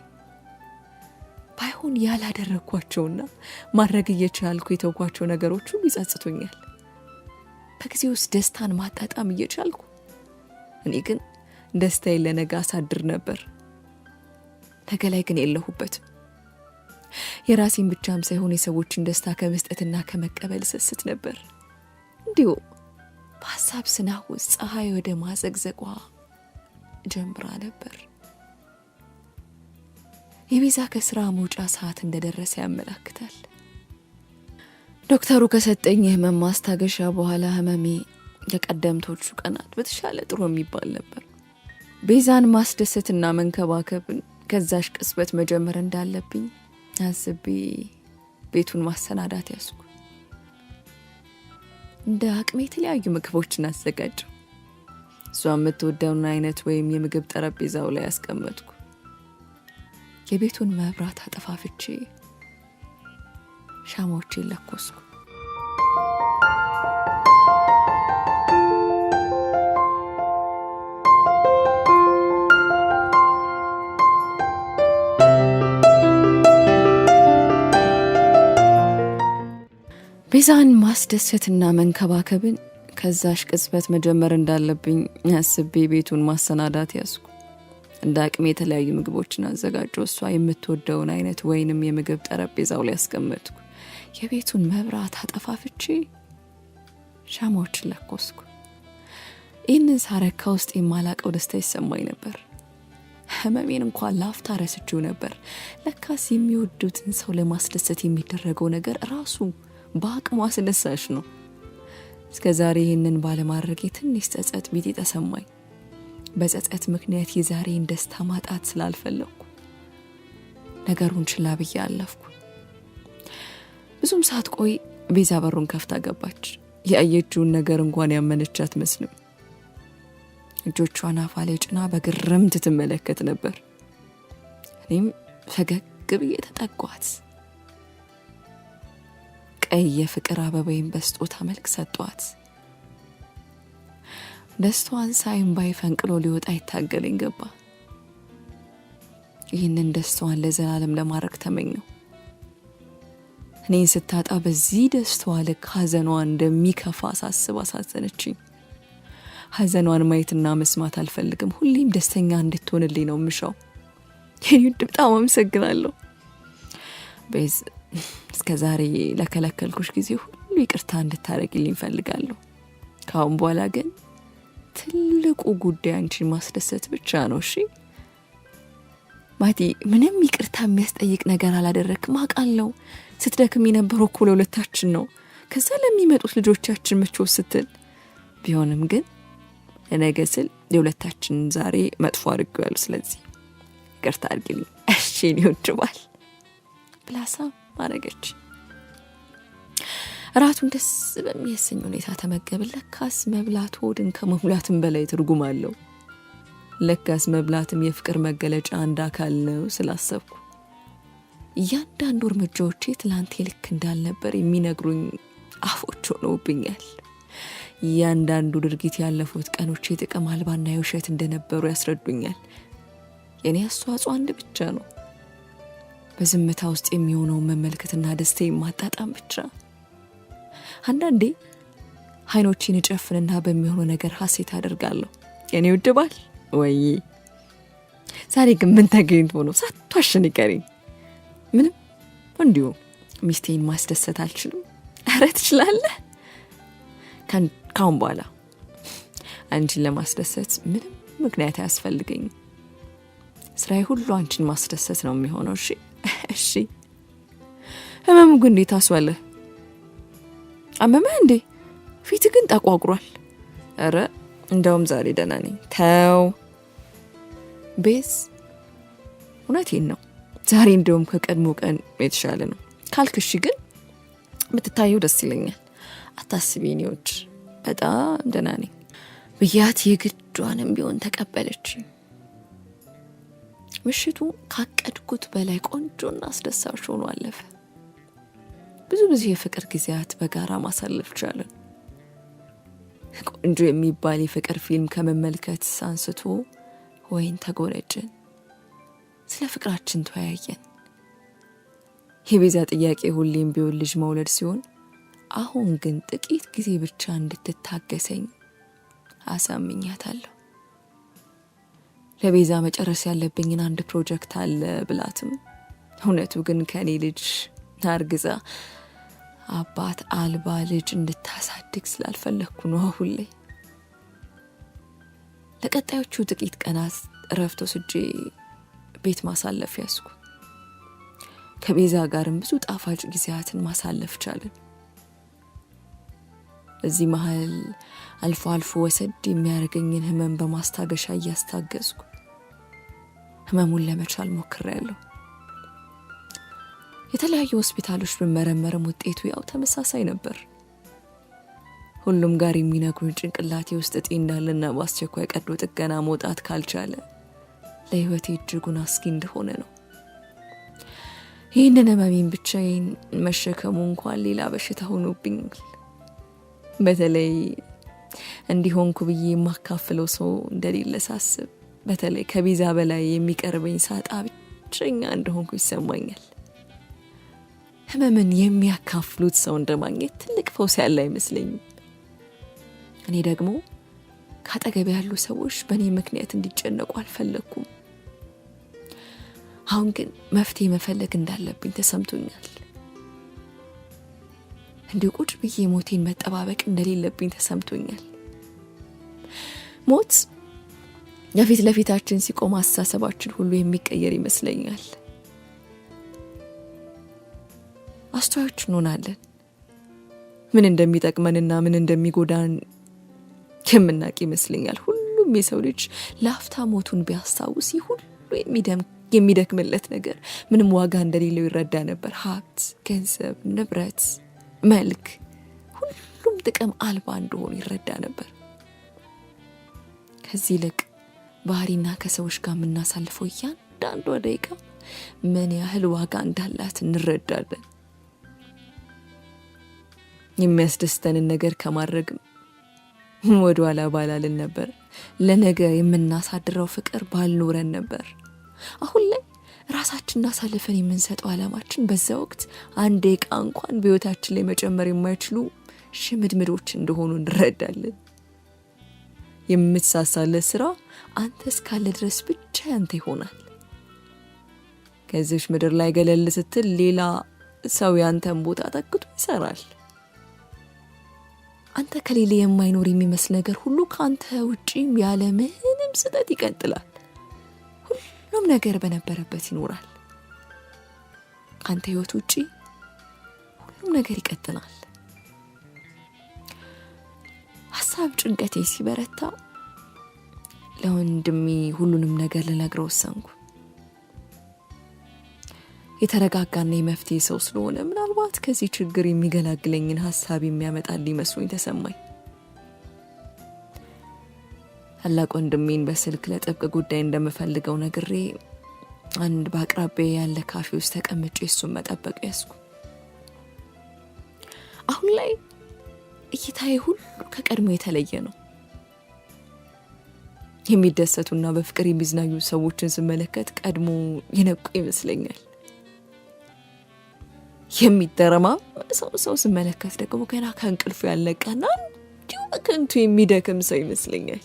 S1: ባይሆን ያላደረኳቸውና ማድረግ እየቻልኩ የተውኳቸው ነገሮች ሁሉ ይጸጽቱኛል። በጊዜ ውስጥ ደስታን ማጣጣም እየቻልኩ እኔ ግን ደስታዬን ለነገ አሳድር ነበር። ነገ ላይ ግን የለሁበትም። የራሴን ብቻም ሳይሆን የሰዎችን ደስታ ከመስጠትና ከመቀበል ስስት ነበር። እንዲሁ በሀሳብ ስናውስ ፀሐይ ወደ ማዘግዘቋ ጀምራ ነበር። የቤዛ ከስራ መውጫ ሰዓት እንደደረሰ ያመላክታል። ዶክተሩ ከሰጠኝ የህመም ማስታገሻ በኋላ ህመሜ የቀደምቶቹ ቀናት በተሻለ ጥሩ የሚባል ነበር። ቤዛን ማስደሰትና መንከባከብን ከዛሽ ቅጽበት መጀመር እንዳለብኝ አስቤ ቤቱን ማሰናዳት ያስኩ። እንደ አቅሜ የተለያዩ ምግቦችን አዘጋጀው። እሷ የምትወደውን አይነት ወይም የምግብ ጠረጴዛው ላይ ያስቀመጥኩ። የቤቱን መብራት አጠፋፍቼ ሻማዎችን ለኮስኩ። ቤዛን ማስደሰትና መንከባከብን ከዛሽ ቅጽበት መጀመር እንዳለብኝ አስቤ ቤቱን ማሰናዳት ያስኩ። እንደ አቅሜ የተለያዩ ምግቦችን አዘጋጀው። እሷ የምትወደውን አይነት ወይንም የምግብ ጠረጴዛው ላይ ያስቀመጥኩ። የቤቱን መብራት አጠፋፍቼ ሻማዎችን ለኮስኩ። ይህንን ሳረካ ውስጥ የማላቀው ደስታ ይሰማኝ ነበር። ህመሜን እንኳን ላፍታ ረስቼው ነበር። ለካስ የሚወዱትን ሰው ለማስደሰት የሚደረገው ነገር ራሱ በአቅሙ አስደሳች ነው። እስከ ዛሬ ይህንን ባለማድረጌ ትንሽ ጸጸት ቢጤ ተሰማኝ። በጸጸት ምክንያት የዛሬን ደስታ ማጣት ስላልፈለኩ ነገሩን ችላ ብዬ አለፍኩ። ብዙም ሳትቆይ ቤዛ በሩን ከፍታ ገባች። ያየችውን ነገር እንኳን ያመነች አትመስልም። እጆቿን አፏ ላይ ጭና በግርምት ትመለከት ነበር። እኔም ፈገግ ብዬ ተጠጓት። ቀይ የፍቅር አበባይን በስጦታ መልክ ሰጧት። ደስታዋን ሳይም ባይ ፈንቅሎ ሊወጣ ይታገለኝ ገባ። ይህንን ደስታዋን ለዘላለም ለማድረግ ተመኘው። እኔን ስታጣ በዚህ ደስታዋ ልክ ሐዘኗ እንደሚከፋ ሳስብ አሳዘነችኝ። ሐዘኗን ማየትና መስማት አልፈልግም። ሁሌም ደስተኛ እንድትሆንልኝ ነው የምሻው። የኔ ውድ በጣም አመሰግናለሁ። ቤዝ እስከ ዛሬ ለከለከልኩሽ ጊዜ ሁሉ ይቅርታ እንድታረግልኝ ፈልጋለሁ። ካሁን በኋላ ግን ትልቁ ጉዳይ አንቺን ማስደሰት ብቻ ነው። እሺ ማቲ፣ ምንም ይቅርታ የሚያስጠይቅ ነገር አላደረክም አውቃለሁ። ስትደክም የነበረው እኮ ለሁለታችን ነው፣ ከዛ ለሚመጡት ልጆቻችን ምቾት ስትል። ቢሆንም ግን ለነገ ስል የሁለታችን ዛሬ መጥፎ አድርጌዋለሁ። ስለዚህ ይቅርታ አድርግልኝ እሺ የኔ ውድ ባል ብላሳ ማረገች። እራቱን ደስ በሚያሰኝ ሁኔታ ተመገብን። ለካስ መብላት ሆድን ከመሙላትም በላይ ትርጉም አለው። ለካስ መብላትም የፍቅር መገለጫ አንድ አካል ነው ስላሰብኩ እያንዳንዱ እርምጃዎቼ ትላንቴ ልክ እንዳልነበር የሚነግሩኝ አፎች ሆነውብኛል። እያንዳንዱ ድርጊት ያለፉት ቀኖቼ ጥቅም አልባና የውሸት እንደነበሩ ያስረዱኛል። የኔ አስተዋጽኦ አንድ ብቻ ነው፣ በዝምታ ውስጥ የሚሆነውን መመልከትና ደስታዬን ማጣጣም ብቻ። አንዳንዴ አይኖቼን እጨፍንና በሚሆነው ነገር ሐሴት አደርጋለሁ። የኔ ውድ ባል ወይ ዛሬ ግን ምን ተገኝቶ ነው? ሳትዋሽ ንገሪኝ። ምንም፣ እንዲሁ ሚስቴን ማስደሰት አልችልም። ኧረ ትችላለህ። ካሁን በኋላ አንቺን ለማስደሰት ምንም ምክንያት አያስፈልገኝም። ስራዬ ሁሉ አንቺን ማስደሰት ነው የሚሆነው። እሺ እሺ። ህመሙ ግን እንዴት አስዋለህ? አመመህ እንዴ? ፊት ግን ተቋቁሯል። ኧረ እንደውም ዛሬ ደህና ነኝ። ተው ቤዝ፣ እውነቴን ነው። ዛሬ እንደውም ከቀድሞ ቀን የተሻለ ነው ካልክሽ ግን ብትታየው ደስ ይለኛል። አታስቢ ኔዎች፣ በጣም ደህና ነኝ ብያት የግዷንም ቢሆን ተቀበለች። ምሽቱ ካቀድኩት በላይ ቆንጆና አስደሳች ሆኖ አለፈ። ብዙ የፍቅር ጊዜያት በጋራ ማሳለፍ ቻለን። ቆንጆ የሚባል የፍቅር ፊልም ከመመልከት አንስቶ ወይን ተጎነጭን፣ ስለ ፍቅራችን ተወያየን። የቤዛ ጥያቄ ሁሌም ቢሆን ልጅ መውለድ ሲሆን፣ አሁን ግን ጥቂት ጊዜ ብቻ እንድትታገሰኝ አሳምኛታለሁ። ለቤዛ መጨረስ ያለብኝን አንድ ፕሮጀክት አለ ብላትም፣ እውነቱ ግን ከኔ ልጅ አርግዛ አባት አልባ ልጅ እንድታሳድግ ስላልፈለግኩ ነው። አሁን ላይ ለቀጣዮቹ ጥቂት ቀናት እረፍት ወስጄ ቤት ማሳለፍ ያስኩ። ከቤዛ ጋርም ብዙ ጣፋጭ ጊዜያትን ማሳለፍ ቻለን። እዚህ መሀል አልፎ አልፎ ወሰድ የሚያደርገኝን ህመም በማስታገሻ እያስታገስኩ ህመሙን ለመቻል ሞክሬያለሁ። የተለያዩ ሆስፒታሎች ብመረመርም ውጤቱ ያው ተመሳሳይ ነበር። ሁሉም ጋር የሚነግሩኝ ጭንቅላቴ ውስጥ እጢ እንዳለና በአስቸኳይ ቀዶ ጥገና መውጣት ካልቻለ ለህይወቴ እጅጉን አስጊ እንደሆነ ነው። ይህንን ህመሜን ብቻዬን መሸከሙ እንኳን ሌላ በሽታ ሆኖብኛል። በተለይ እንዲሆንኩ ብዬ የማካፍለው ሰው እንደሌለ ሳስብ፣ በተለይ ከቤዛ በላይ የሚቀርበኝ ሳጣ ብቸኛ እንደሆንኩ ይሰማኛል። ህመምን የሚያካፍሉት ሰው እንደማግኘት ትልቅ ፈውስ ያለ አይመስለኝም። እኔ ደግሞ ካጠገብ ያሉ ሰዎች በእኔ ምክንያት እንዲጨነቁ አልፈለግኩም። አሁን ግን መፍትሄ መፈለግ እንዳለብኝ ተሰምቶኛል። እንዲሁ ቁጭ ብዬ ሞቴን መጠባበቅ እንደሌለብኝ ተሰምቶኛል። ሞት የፊት ለፊታችን ሲቆም አስተሳሰባችን ሁሉ የሚቀየር ይመስለኛል። አስተዋዮች እንሆናለን። ምን እንደሚጠቅመንና ምን እንደሚጎዳን የምናውቅ ይመስለኛል። ሁሉም የሰው ልጅ ለአፍታ ሞቱን ቢያስታውስ ሁሉ የሚደክምለት ነገር ምንም ዋጋ እንደሌለው ይረዳ ነበር። ሀብት፣ ገንዘብ፣ ንብረት፣ መልክ ሁሉም ጥቅም አልባ እንደሆኑ ይረዳ ነበር። ከዚህ ይልቅ ባህሪና ከሰዎች ጋር የምናሳልፈው እያንዳንዷ ደቂቃ ምን ያህል ዋጋ እንዳላት እንረዳለን። የሚያስደስተንን ነገር ከማድረግም ወደ ኋላ ባላልን ነበር። ለነገ የምናሳድረው ፍቅር ባልኖረን ነበር። አሁን ላይ ራሳችንን አሳልፈን የምንሰጠው ዓላማችን በዛ ወቅት አንድ ደቂቃ እንኳን በህይወታችን ላይ መጨመር የማይችሉ ሽምድምዶች እንደሆኑ እንረዳለን። የምትሳሳለት ስራ አንተ እስካለ ድረስ ብቻ ያንተ ይሆናል። ከዚህች ምድር ላይ ገለል ስትል ሌላ ሰው ያንተን ቦታ ተክቶ ይሰራል። አንተ ከሌለ የማይኖር የሚመስል ነገር ሁሉ ካንተ ውጪ ያለ ምንም ስህተት ይቀጥላል። ሁሉም ነገር በነበረበት ይኖራል። ካንተ ህይወት ውጪ ሁሉም ነገር ይቀጥላል። ሀሳብ ጭንቀቴ ሲበረታ ለወንድሜ ሁሉንም ነገር ልነግረው ወሰንኩ። የተረጋጋና የመፍትሄ ሰው ስለሆነ ምናልባት ከዚህ ችግር የሚገላግለኝን ሀሳብ የሚያመጣልኝ መስሎኝ ተሰማኝ። ታላቅ ወንድሜን በስልክ ለጥብቅ ጉዳይ እንደምፈልገው ነግሬ አንድ በአቅራቢያ ያለ ካፌ ውስጥ ተቀምጬ እሱን መጠበቅ ያዝኩ። አሁን ላይ እይታዬ ሁሉ ከቀድሞ የተለየ ነው። የሚደሰቱና በፍቅር የሚዝናኙ ሰዎችን ስመለከት ቀድሞ የነቁ ይመስለኛል። የሚደረማ ሰው ስመለከት ደግሞ ገና ከእንቅልፉ ያልነቃና እንዲሁ በከንቱ የሚደክም ሰው ይመስለኛል።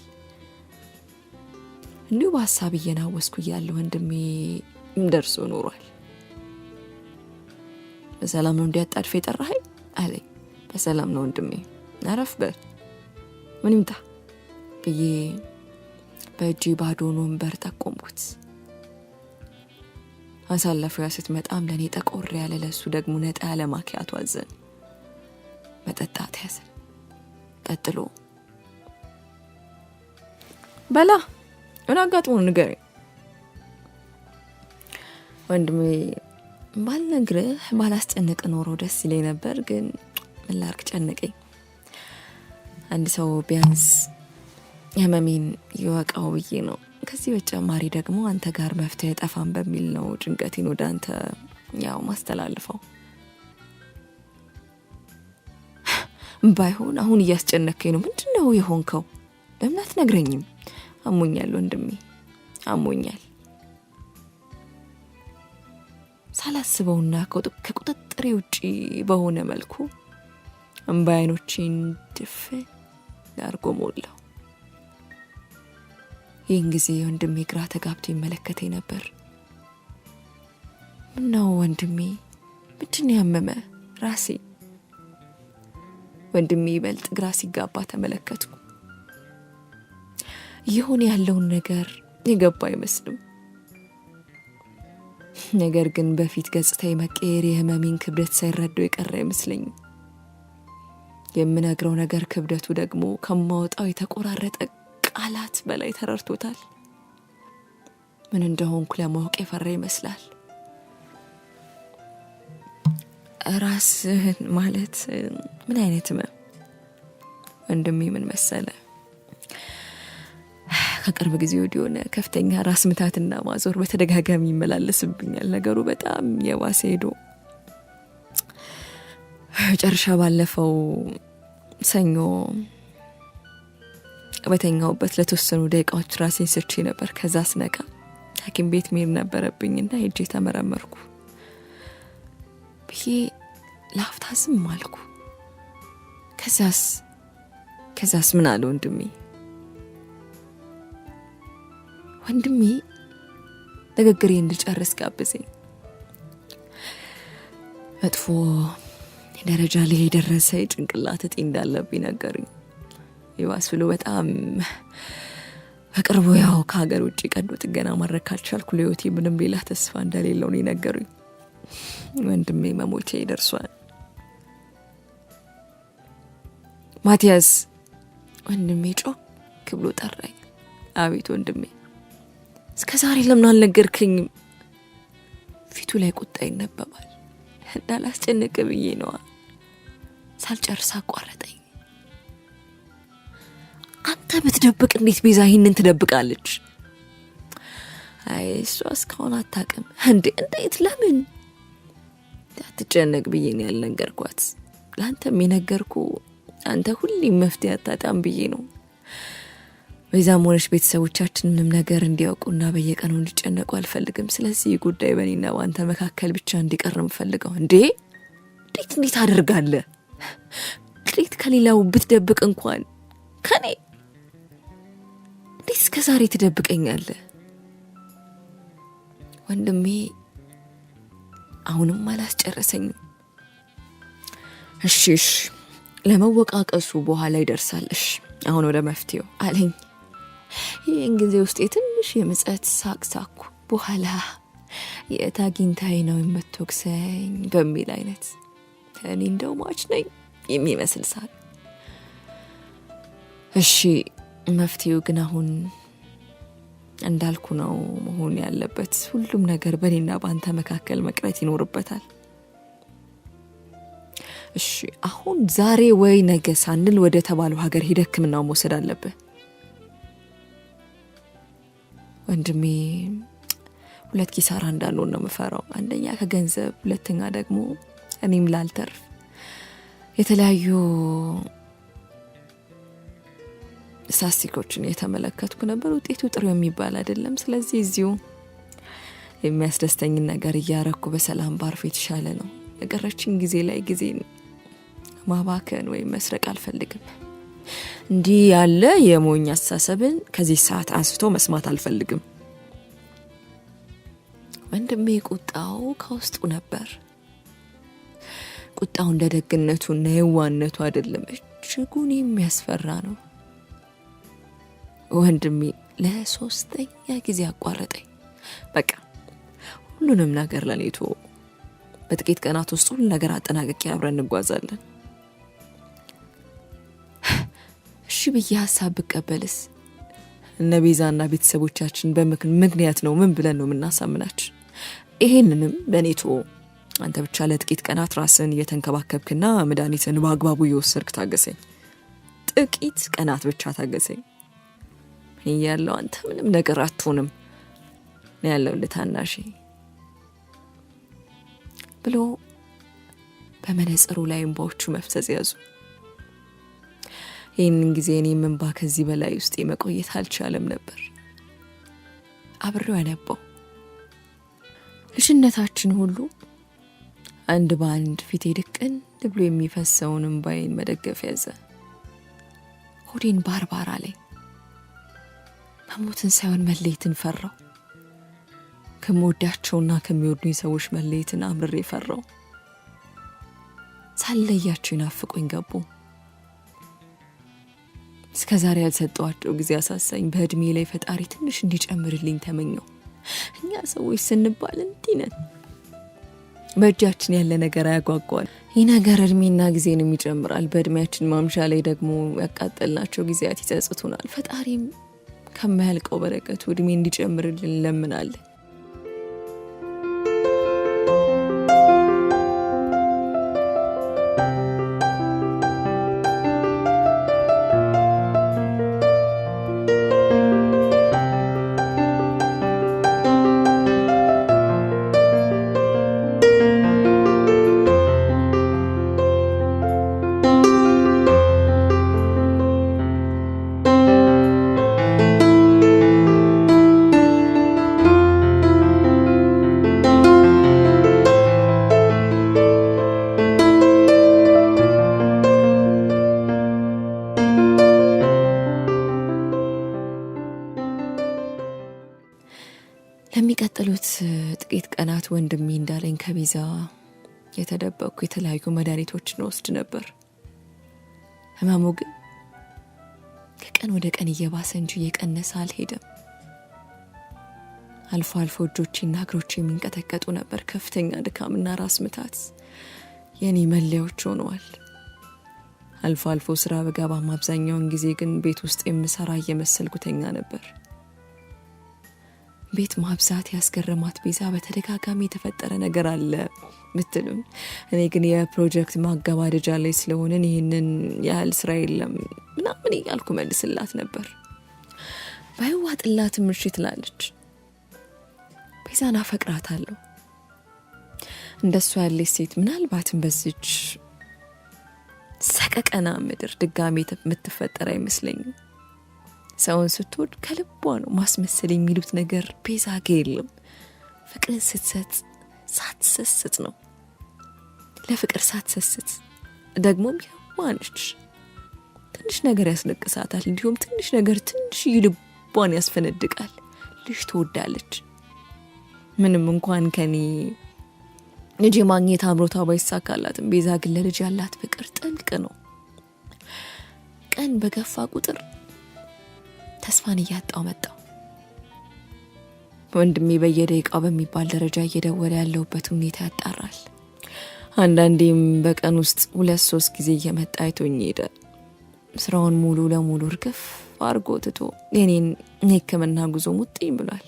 S1: እንዲሁ በሀሳብ እየናወስኩ እያለ ወንድሜ ደርሶ ኖሯል። በሰላም ነው እንዲያጣድፍ የጠራኸኝ አለኝ። በሰላም ነው ወንድሜ፣ አረፍ በል ምን ይምጣ ብዬ በእጄ ባዶን ወንበር ጠቆምኩት። አሳለፈው ስትመጣም ለኔ ጠቆር ያለ ለሱ ደግሞ ነጣ ያለ ማኪያቶ አዘን መጠጣት ያዘ። ቀጥሎ በላ ምን አጋጥሞ ንገረኝ ወንድሜ። ባልነግርህ ባላስጨንቅ ኖሮ ደስ ይለኝ ነበር፣ ግን ምን ላድርግ ጨነቀኝ። አንድ ሰው ቢያንስ ህመሜን ይወቃው ብዬ ነው። ከዚህ በተጨማሪ ደግሞ አንተ ጋር መፍትሄ አይጠፋም በሚል ነው ጭንቀቴን ወደ አንተ ማስተላልፈው። ባይሆን አሁን እያስጨነቀኝ ነው። ምንድነው የሆንከው? ለምን አትነግረኝም? አሞኛል ወንድሜ፣ አሞኛል። ሳላስበውና ከቁጥጥሬ ውጪ በሆነ መልኩ እንባ አይኖቼን ድፍን አድርጎ ሞላው። ይህን ጊዜ ወንድሜ ግራ ተጋብቶ ይመለከተኝ ነበር። ምነው ወንድሜ፣ ምንድነው ያመመ? ራሴ። ወንድሜ ይበልጥ ግራ ሲጋባ ተመለከትኩ። ይሁን ያለውን ነገር የገባ አይመስልም። ነገር ግን በፊት ገጽታዬ መቀየር የህመሜን ክብደት ሳይረዳው የቀረ አይመስለኝም። የምነግረው ነገር ክብደቱ ደግሞ ከማወጣው የተቆራረጠ ቃላት በላይ ተረድቶታል። ምን እንደሆንኩ ለማወቅ የፈራ ይመስላል። ራስህን ማለት ምን አይነት ህመም ወንድሜ? ምን መሰለ፣ ከቅርብ ጊዜ ወዲህ ሆነ ከፍተኛ ራስ ምታትና ማዞር በተደጋጋሚ ይመላለስብኛል። ነገሩ በጣም የባሰ ሄዶ ጨርሻ ባለፈው ሰኞ በተኛውበት ለተወሰኑ ደቂቃዎች ራሴን ስቼ ነበር። ከዛ ስነቃ ሐኪም ቤት መሄድ ነበረብኝና ሄጄ ተመረመርኩ ብዬ ላፍታ ዝም አልኩ። ከዛስ ምን አለ ወንድሜ ንግግሬ እንድጨርስ ጋብዘኝ። መጥፎ ደረጃ ላይ የደረሰ ጭንቅላት እጢ እንዳለብኝ ነገሩኝ። ይባስ ብሎ በጣም በቅርቡ ከሀገር ውጭ ቀዶ ጥገና ማድረግ ካልቻልኩ ለህይወቴ ምንም ሌላ ተስፋ እንደሌለው ነው ነገሩኝ። ወንድሜ መሞቼ ደርሷል። ማቲያስ ወንድሜ ጮክ ብሎ ጠራኝ። አቤት ወንድሜ፣ እስከ ዛሬ ለምን አልነገርከኝም? ፊቱ ላይ ቁጣ ይነበባል። እንዳላስጨንቅ ብዬ ነዋ። ሳልጨርስ አቋረጠኝ። አንተ ብትደብቅ እንዴት ቤዛ ይህንን ትደብቃለች? አይ እሷ እስካሁን አታውቅም። እንዴት? ለምን? አትጨነቅ ብዬ ነው ያልነገርኳት። ለአንተም የነገርኩ አንተ ሁሌም መፍትሄ አታጣም ብዬ ነው። በዛም ሆነሽ ቤተሰቦቻችን ምንም ነገር እንዲያውቁና በየቀኑ እንዲጨነቁ አልፈልግም። ስለዚህ ጉዳይ በእኔና ባንተ መካከል ብቻ እንዲቀር የምፈልገው። እንዴት አደርጋለህ? እንዴት ከሌላው ብትደብቅ እንኳን ከኔ እንዴት እስከ ዛሬ ትደብቀኛለህ? ወንድሜ አሁንም አላስጨረሰኝም። እሺ ለመወቃቀሱ በኋላ ይደርሳልሽ። አሁን ወደ መፍትሄው አለኝ። ይህን ጊዜ ውስጥ የትንሽ የምጸት ሳቅሳኩ። በኋላ የት አግኝታኝ ነው የምትወቅሰኝ በሚል አይነት እኔ እንደው ሟች ነኝ የሚመስል ሳቅ። እሺ መፍትሄው ግን አሁን እንዳልኩ ነው መሆን ያለበት። ሁሉም ነገር በእኔና በአንተ መካከል መቅረት ይኖርበታል። እሺ አሁን ዛሬ ወይ ነገ ሳንል ወደ ተባለው ሀገር ሄደህ ሕክምናው መውሰድ አለብህ። ወንድሜ ሁለት ኪሳራ እንዳልሆን ነው የምፈራው። አንደኛ ከገንዘብ፣ ሁለተኛ ደግሞ እኔም ላልተርፍ። የተለያዩ ስታቲስቲኮችን የተመለከትኩ ነበር። ውጤቱ ጥሩ የሚባል አይደለም። ስለዚህ እዚሁ የሚያስደስተኝን ነገር እያረኩ በሰላም ባርፍ የተሻለ ነው። የቀረችኝ ጊዜ ላይ ጊዜ ማባከን ወይም መስረቅ አልፈልግም። እንዲህ ያለ የሞኝ አስተሳሰብን ከዚህ ሰዓት አንስቶ መስማት አልፈልግም። ወንድሜ ቁጣው ከውስጡ ነበር። ቁጣው እንደ ደግነቱና የዋነቱ አይደለም፣ እጅጉን የሚያስፈራ ነው። ወንድሜ ለሶስተኛ ጊዜ አቋረጠኝ። በቃ ሁሉንም ነገር ለኔቶ በጥቂት ቀናት ውስጥ ሁሉ ነገር አጠናቅቄ አብረን እንጓዛለን። እሺ ብዬ ሀሳብ ብቀበልስ? እነ ቤዛና ቤተሰቦቻችን በምክንያት ነው ምን ብለን ነው የምናሳምናችን? ይሄንንም ለኔቶ አንተ ብቻ ለጥቂት ቀናት ራስን እየተንከባከብክና መድኃኒትን በአግባቡ እየወሰድክ ታገሰኝ። ጥቂት ቀናት ብቻ ታገሰኝ። ያለው አንተ ምንም ነገር አትሆንም ነው ያለው ለታናሺ ብሎ በመነጽሩ ላይ እንባዎቹ መፍሰስ ያዙ። ይህንን ጊዜ እኔም እንባ ከዚህ በላይ ውስጥ መቆየት አልቻለም ነበር። አብሬው ያነባው ልጅነታችን ሁሉ አንድ በአንድ ፊቴ ድቅን ብሎ የሚፈሰውን እንባዬን መደገፍ ያዘ። ሆዴን ባርባር አለኝ። መሞትን ሳይሆን መለየትን ፈራው። ከምወዳቸውና ከሚወዱኝ ሰዎች መለየትን አምርሬ ፈራው። ሳልለያቸው ይናፍቁኝ ገቡ። እስከ ዛሬ ያልሰጠዋቸው ጊዜ አሳሳኝ። በእድሜ ላይ ፈጣሪ ትንሽ እንዲጨምርልኝ ተመኘው። እኛ ሰዎች ስንባል እንዲህ ነን። በእጃችን ያለ ነገር አያጓጓል። ይህ ነገር እድሜና ጊዜንም ይጨምራል። በእድሜያችን ማምሻ ላይ ደግሞ ያቃጠልናቸው ጊዜያት ይጸጽቱናል። ፈጣሪም ከማያልቀው በረከቱ እድሜ እንዲጨምርልን እንለምናለን። ለሚቀጥሉት ጥቂት ቀናት ወንድሜ እንዳለኝ ከቤዛ የተደበቁ የተለያዩ መድኃኒቶችን ወስድ ነበር። ህመሙ ግን ከቀን ወደ ቀን እየባሰ እንጂ እየቀነሰ አልሄደም። አልፎ አልፎ እጆቼና እግሮቼ የሚንቀጠቀጡ ነበር። ከፍተኛ ድካምና ራስ ምታት የኔ መለያዎች ሆነዋል። አልፎ አልፎ ስራ በገባም አብዛኛውን ጊዜ ግን ቤት ውስጥ የምሰራ እየመሰልኩ ተኛ ነበር። ቤት ማብዛት ያስገረማት ቤዛ በተደጋጋሚ የተፈጠረ ነገር አለ ምትሉም፣ እኔ ግን የፕሮጀክት ማገባደጃ ላይ ስለሆነን ይህንን ያህል ስራ የለም ምናምን እያልኩ መልስላት ነበር። ባይዋጥላትም እሺ ትላለች። ቤዛን አፈቅራታለሁ። እንደሷ ያለች ሴት ምናልባትም በዚች ሰቀቀና ምድር ድጋሜ የምትፈጠር አይመስለኝም። ሰውን ስትወድ ከልቧ ነው። ማስመሰል የሚሉት ነገር ቤዛ ጋ የለም። ፍቅርን ስትሰጥ ሳትሰስት ነው። ለፍቅር ሳትሰስት ደግሞም የዋነች ትንሽ ነገር ያስለቅሳታል። እንዲሁም ትንሽ ነገር ትንሽ ልቧን ያስፈነድቃል። ልጅ ትወዳለች። ምንም እንኳን ከኔ ልጅ ማግኘት አምሮታ ባይሳካላትም ቤዛ ግን ለልጅ ያላት ፍቅር ጥልቅ ነው። ቀን በገፋ ቁጥር ተስፋን እያጣው መጣው። ወንድሜ በየደቂቃው በሚባል ደረጃ እየደወለ ያለውበት ሁኔታ ያጣራል። አንዳንዴም በቀን ውስጥ 2-3 ጊዜ እየመጣ አይቶኝ ሄደ። ስራውን ሙሉ ለሙሉ እርግፍ አርጎ ትቶ የኔን ሕክምና ጉዞ ሙጥኝ ብሏል።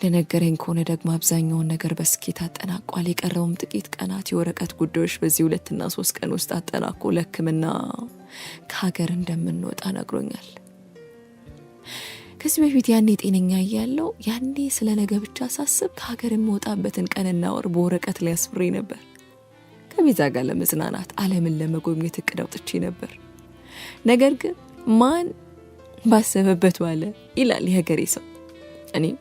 S1: ለነገረኝ ከሆነ ደግሞ አብዛኛውን ነገር በስኬት አጠናቋል። የቀረውም ጥቂት ቀናት የወረቀት ጉዳዮች በዚህ 2-3 ቀን ውስጥ አጠናቆ ለሕክምና ከሀገር እንደምንወጣ ነግሮኛል። ከዚህ በፊት ያኔ ጤነኛ እያለው ያኔ ስለ ነገ ብቻ ሳስብ ከሀገር የምወጣበትን ቀንና ወር በወረቀት ላይ አስፍሬ ነበር። ከቤዛ ጋር ለመዝናናት ዓለምን ለመጎብኘት እቅድ አውጥቼ ነበር። ነገር ግን ማን ባሰበበት ዋለ ይላል የሀገሬ ሰው። እኔም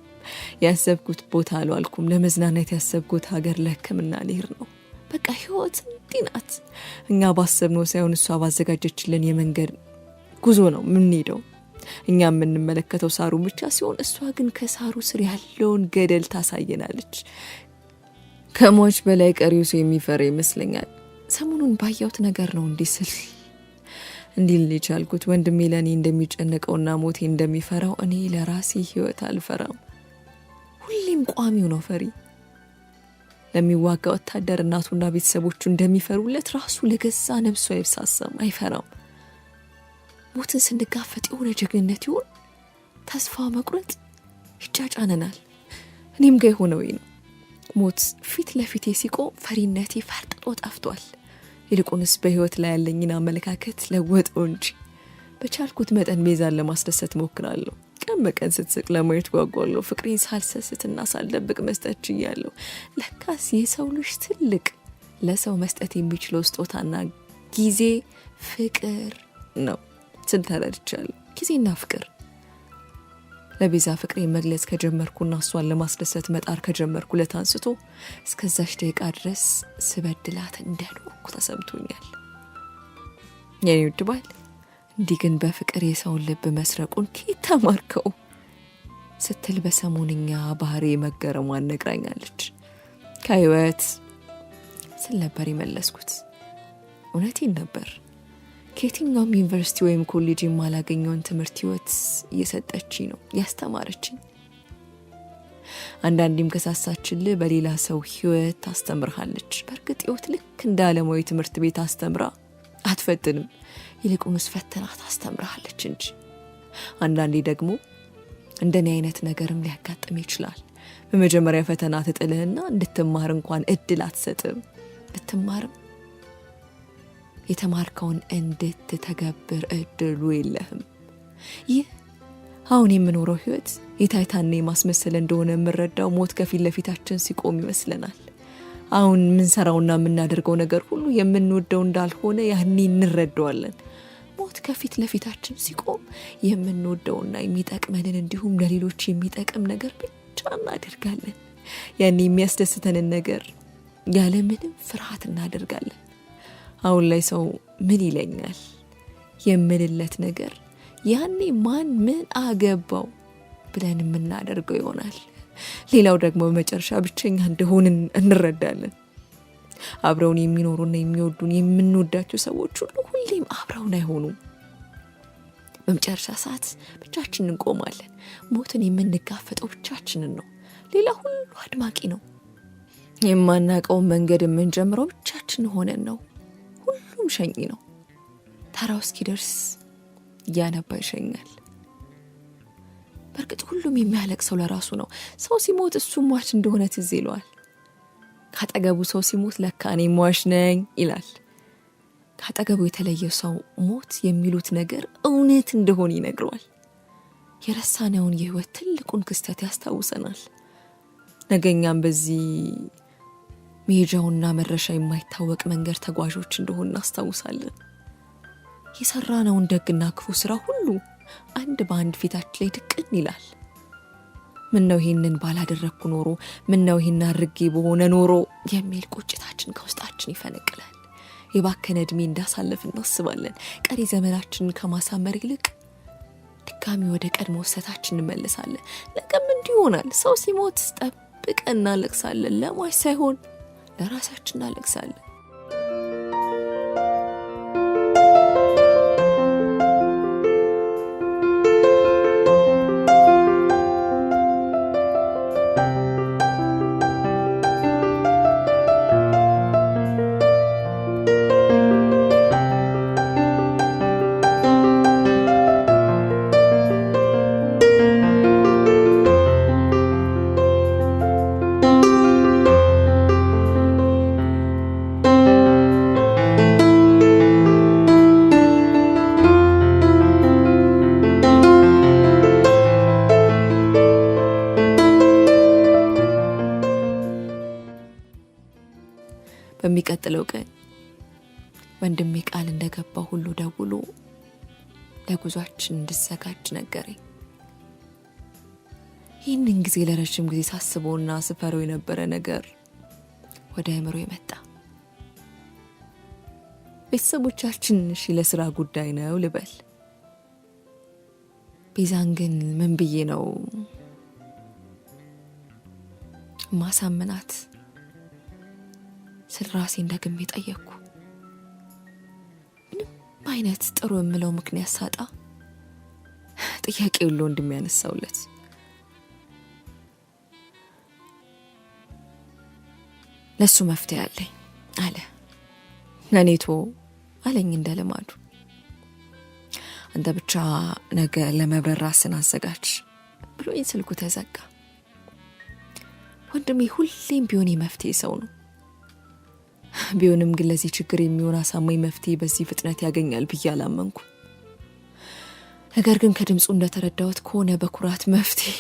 S1: ያሰብኩት ቦታ አልዋልኩም። ለመዝናናት ያሰብኩት ሀገር ለሕክምና ልሄድ ነው። በቃ ህይወት እንዲህ ናት። እኛ ባሰብነው ሳይሆን እሷ ባዘጋጀችልን የመንገድ ጉዞ ነው የምንሄደው። እኛ የምንመለከተው ሳሩ ብቻ ሲሆን እሷ ግን ከሳሩ ስር ያለውን ገደል ታሳየናለች። ከሞች በላይ ቀሪው ሰው የሚፈራ ይመስለኛል። ሰሞኑን ባየሁት ነገር ነው እንዲህ ልል የቻልኩት። ወንድሜ ለእኔ እንደሚጨነቀውና ሞቴ እንደሚፈራው እኔ ለራሴ ህይወት አልፈራም። ሁሌም ቋሚው ነው ፈሪ። ለሚዋጋ ወታደር እናቱና ቤተሰቦቹ እንደሚፈሩለት ራሱ ለገዛ ነብሱ አይሳሳም፣ አይፈራም። ሞትን ስንጋፈጥ የሆነ ጀግንነት ይሆን ተስፋ መቁረጥ ይጫጫነናል። እኔም ጋር የሆነው ነው። ሞት ፊት ለፊቴ ሲቆም ፈሪነቴ ፈርጥጦ ጠፍቷል። ይልቁንስ በህይወት ላይ ያለኝን አመለካከት ለወጠው እንጂ። በቻልኩት መጠን ቤዛን ለማስደሰት ሞክራለሁ። ቀን በቀን ስትስቅ ለማየት ጓጓለሁ። ፍቅሬን ሳልሰስትና ሳልደብቅ መስጠት ችያለሁ። ለካስ የሰው ልጅ ትልቅ ለሰው መስጠት የሚችለው ስጦታና ጊዜ ፍቅር ነው ስል ተረድቻለሁ። ጊዜና ፍቅር። ለቤዛ ፍቅሬን መግለጽ ከጀመርኩና እሷን ለማስደሰት መጣር ከጀመርኩ ዕለት አንስቶ እስከዛች ደቂቃ ድረስ ስበድላት እንደኖርኩ ተሰምቶኛል። የኔ ውድ ባል እንዲህ ግን በፍቅር የሰውን ልብ መስረቁን ከየት ተማርከው ስትል በሰሞንኛ ባህሪ መገረሟን ነግራኛለች። ከህይወት ስል ነበር የመለስኩት። እውነቴን ነበር። ከየትኛውም ዩኒቨርሲቲ ወይም ኮሌጅ የማላገኘውን ትምህርት ህይወት እየሰጠችኝ ነው፣ ያስተማረችኝ። አንዳንዴም ከሳሳችልህ በሌላ ሰው ህይወት ታስተምርሃለች። በእርግጥ ህይወት ልክ እንደ ዓለማዊ ትምህርት ቤት አስተምራ አትፈትንም፣ ይልቁንስ ፈተና ታስተምርሃለች እንጂ። አንዳንዴ ደግሞ እንደኔ አይነት ነገርም ሊያጋጥም ይችላል። በመጀመሪያ ፈተና ትጥልህና እንድትማር እንኳን እድል አትሰጥም። ብትማርም የተማርከውን እንድትተገብር እድሉ የለህም። ይህ አሁን የምኖረው ህይወት የታይታና የማስመሰል እንደሆነ የምረዳው ሞት ከፊት ለፊታችን ሲቆም ይመስለናል። አሁን የምንሰራውና የምናደርገው ነገር ሁሉ የምንወደው እንዳልሆነ ያኔ እንረዳዋለን። ሞት ከፊት ለፊታችን ሲቆም የምንወደውና የሚጠቅመንን እንዲሁም ለሌሎች የሚጠቅም ነገር ብቻ እናደርጋለን። ያኔ የሚያስደስተንን ነገር ያለምንም ፍርሃት እናደርጋለን። አሁን ላይ ሰው ምን ይለኛል የምልለት ነገር ያኔ ማን ምን አገባው ብለን የምናደርገው ይሆናል። ሌላው ደግሞ በመጨረሻ ብቸኛ እንደሆንን እንረዳለን። አብረውን የሚኖሩና የሚወዱን የምንወዳቸው ሰዎች ሁሉ ሁሌም አብረውን አይሆኑም። በመጨረሻ ሰዓት ብቻችንን እንቆማለን። ሞትን የምንጋፈጠው ብቻችንን ነው። ሌላ ሁሉ አድማቂ ነው። የማናውቀውን መንገድ የምንጀምረው ብቻችን ሆነን ነው። ሁሉም ሸኝ ነው። ተራው እስኪደርስ እያነባ ይሸኛል። በእርግጥ ሁሉም የሚያለቅሰው ለራሱ ነው። ሰው ሲሞት እሱ ሟች እንደሆነ ትዝ ይለዋል። ካጠገቡ ሰው ሲሞት ለካ እኔ ሟች ነኝ ይላል። ካጠገቡ የተለየ ሰው ሞት የሚሉት ነገር እውነት እንደሆነ ይነግረዋል። የረሳነውን የህይወት ትልቁን ክስተት ያስታውሰናል። ነገኛም በዚህ መሄጃውና መድረሻ የማይታወቅ መንገድ ተጓዦች እንደሆነ እናስታውሳለን። የሰራነውን ደግና ክፉ ስራ ሁሉ አንድ በአንድ ፊታችን ላይ ድቅን ይላል። ምን ነው ይሄንን ባላደረግኩ ኖሮ፣ ምን ነው ይሄን አድርጌ በሆነ ኖሮ የሚል ቁጭታችን ከውስጣችን ይፈነቅላል። የባከነ እድሜ እንዳሳለፍ እናስባለን። ቀሪ ዘመናችንን ከማሳመር ይልቅ ድጋሚ ወደ ቀድሞ ወሰታችን እንመለሳለን። ነገም እንዲህ ይሆናል። ሰው ሲሞት ጠብቀን እናለቅሳለን። ለሟች ሳይሆን ለራሳችን እናለቅሳለን። በሚቀጥለው ቀን ወንድሜ ቃል እንደገባው ሁሉ ደውሎ ለጉዟችን እንድዘጋጅ ነገረኝ። ይህንን ጊዜ ለረጅም ጊዜ ሳስበውና ስፈረው የነበረ ነገር ወደ አእምሮዬ መጣ። ቤተሰቦቻችን እሺ ለስራ ጉዳይ ነው ልበል፣ ቤዛን ግን ምን ብዬ ነው ማሳመናት ስለ ራሴ እንደግሜ ጠየቅኩ። ምንም አይነት ጥሩ የምለው ምክንያት ሳጣ ጥያቄ ሁሉ እንደሚያነሳውለት ለሱ መፍትሄ አለኝ አለ። ለኔቶ አለኝ እንደ ልማዱ። አንተ ብቻ ነገ ለመብረር ራስን አዘጋጅ ብሎኝ ስልኩ ተዘጋ። ወንድሜ ሁሌም ቢሆን የመፍትሄ ሰው ነው። ቢሆንም ግን ለዚህ ችግር የሚሆን አሳማኝ መፍትሄ በዚህ ፍጥነት ያገኛል ብዬ አላመንኩ። ነገር ግን ከድምፁ እንደተረዳሁት ከሆነ በኩራት መፍትሄ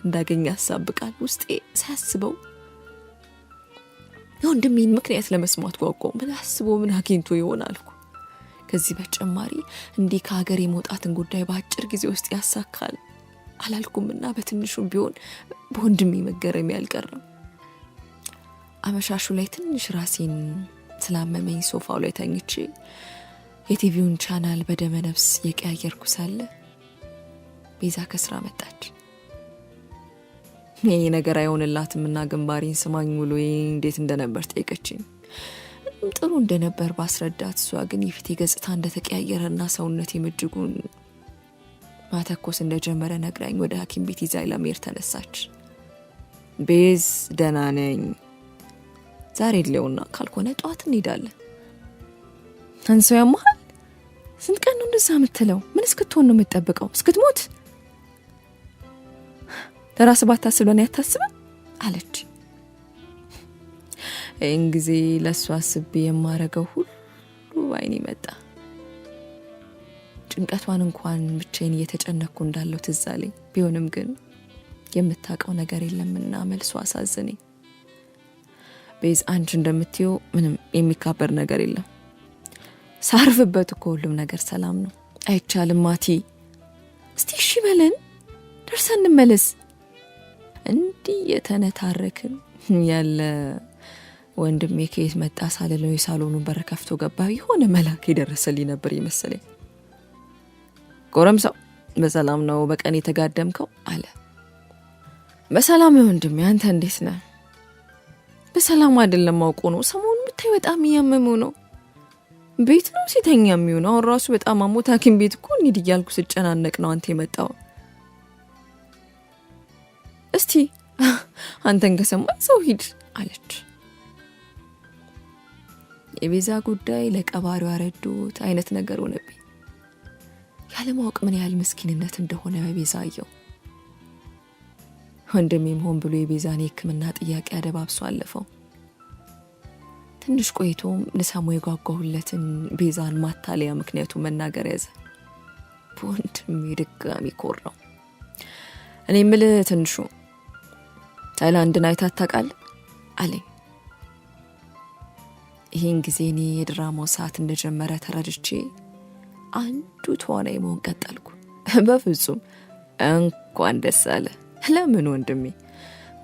S1: እንዳገኝ ያሳብቃል። ውስጤ ሳያስበው የወንድሜን ምክንያት ለመስማት ጓጓው። ምን አስቦ ምን አግኝቶ ይሆናል? ከዚህ በተጨማሪ እንዲህ ከሀገር የመውጣትን ጉዳይ በአጭር ጊዜ ውስጥ ያሳካል አላልኩምና በትንሹም ቢሆን በወንድሜ መገረም ያልቀረም። አመሻሹ ላይ ትንሽ ራሴን ስላመመኝ ሶፋው ላይ ተኝቼ የቲቪውን ቻናል በደመ ነፍስ የቀያየርኩ ሳለ ቤዛ ከስራ መጣች። ይሄ ነገር አይሆንላትም እና ግንባሬን ስማኝ ውሎዬ እንዴት እንደነበር ጠየቀችኝ። ጥሩ እንደነበር ባስረዳት፣ እሷ ግን የፊቴ ገጽታ እንደተቀያየረና ሰውነቴ እጅጉን ማተኮስ እንደጀመረ ነግራኝ ወደ ሐኪም ቤት ይዛኝ ለመሄድ ተነሳች። ቤዝ ደህና ነኝ፣ ዛሬ ሌውና ካልሆነ ጠዋት እንሄዳለን። አንሰው ያማል። ስንት ቀን ነው እንደዛ የምትለው? ምን እስክትሆን ነው የምትጠብቀው? እስክትሞት? ለራስ ባታስብ ለኔ አታስብም አለች። ይህን ጊዜ ለእሱ አስቤ የማረገው ሁሉ ባይኔ መጣ። ጭንቀቷን እንኳን ብቻዬን እየተጨነኩ እንዳለው ትዝ አለኝ። ቢሆንም ግን የምታውቀው ነገር የለምና መልሶ አሳዘነኝ። ቤዝ አንቺ እንደምትይው ምንም የሚካበር ነገር የለም። ሳርፍበት እኮ ሁሉም ነገር ሰላም ነው። አይቻልም ማቲ፣ እስቲ እሺ በለን ደርሰን እንመለስ። እንዲህ የተነታረክን ያለ ወንድሜ ከየት መጣ ሳልለው የሳሎኑን በር ከፍቶ ገባ። የሆነ መልአክ የደረሰልኝ ነበር የመሰለኝ። ጎረምሳው በሰላም ነው በቀን የተጋደምከው አለ። በሰላም ወንድሜ፣ አንተ እንዴት ነህ? በሰላም አይደለም አውቆ ነው። ሰሞኑን ብታይ በጣም እያመመው ነው። ቤት ነው ሲተኛ የሚሆነው። አሁን ራሱ በጣም አሞት ሐኪም ቤት እኮ እንሂድ እያልኩ ስጨናነቅ ነው አንተ የመጣው። እስቲ አንተን ከሰማኝ ሰው ሂድ አለች። የቤዛ ጉዳይ ለቀባሪው አረዱት አይነት ነገር ሆነብኝ። ያለማወቅ ምን ያህል ምስኪንነት እንደሆነ በቤዛ አየው። ወንድሜም ሆን ብሎ የቤዛን የሕክምና ጥያቄ አደባብሶ አለፈው። ትንሽ ቆይቶም ልሰሙ የጓጓሁለትን ቤዛን ማታለያ ምክንያቱ መናገር ያዘ። በወንድሜ ድጋሚ ኮራው። እኔ የምልህ ትንሹ ታይላንድን አይተህ ታውቃለህ አለኝ። ይህን ጊዜ እኔ የድራማው ሰዓት እንደጀመረ ተረድቼ አንዱ ተዋናይ መሆን ቀጠልኩ። በፍጹም እንኳን ደስ አለ። ለምን ወንድሜ?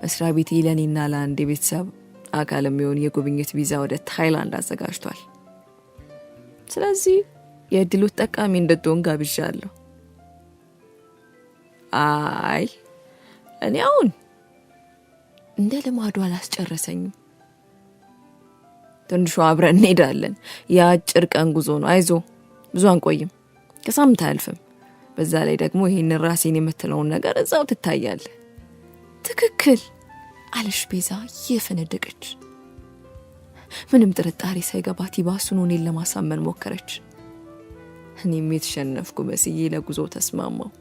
S1: መስሪያ ቤቴ ለእኔና ለአንድ የቤተሰብ አካል የሚሆን የጉብኝት ቪዛ ወደ ታይላንድ አዘጋጅቷል። ስለዚህ የእድሉ ተጠቃሚ እንድትሆን ጋብዣለሁ። አይ እኔ አሁን እንደ ልማዱ አላስጨረሰኝም። ትንሹ አብረን እንሄዳለን። የአጭር ቀን ጉዞ ነው። አይዞ ብዙ አንቆይም፣ ከሳምንት አያልፍም። በዛ ላይ ደግሞ ይሄን ራሴን የምትለውን ነገር እዛው ትታያለህ። ትክክል አለሽ ቤዛ እየፈነደቀች። ምንም ጥርጣሬ ሳይገባት ይባሱን እኔን ለማሳመን ሞከረች። እኔም የተሸነፍኩ መስዬ ለጉዞ ተስማማው።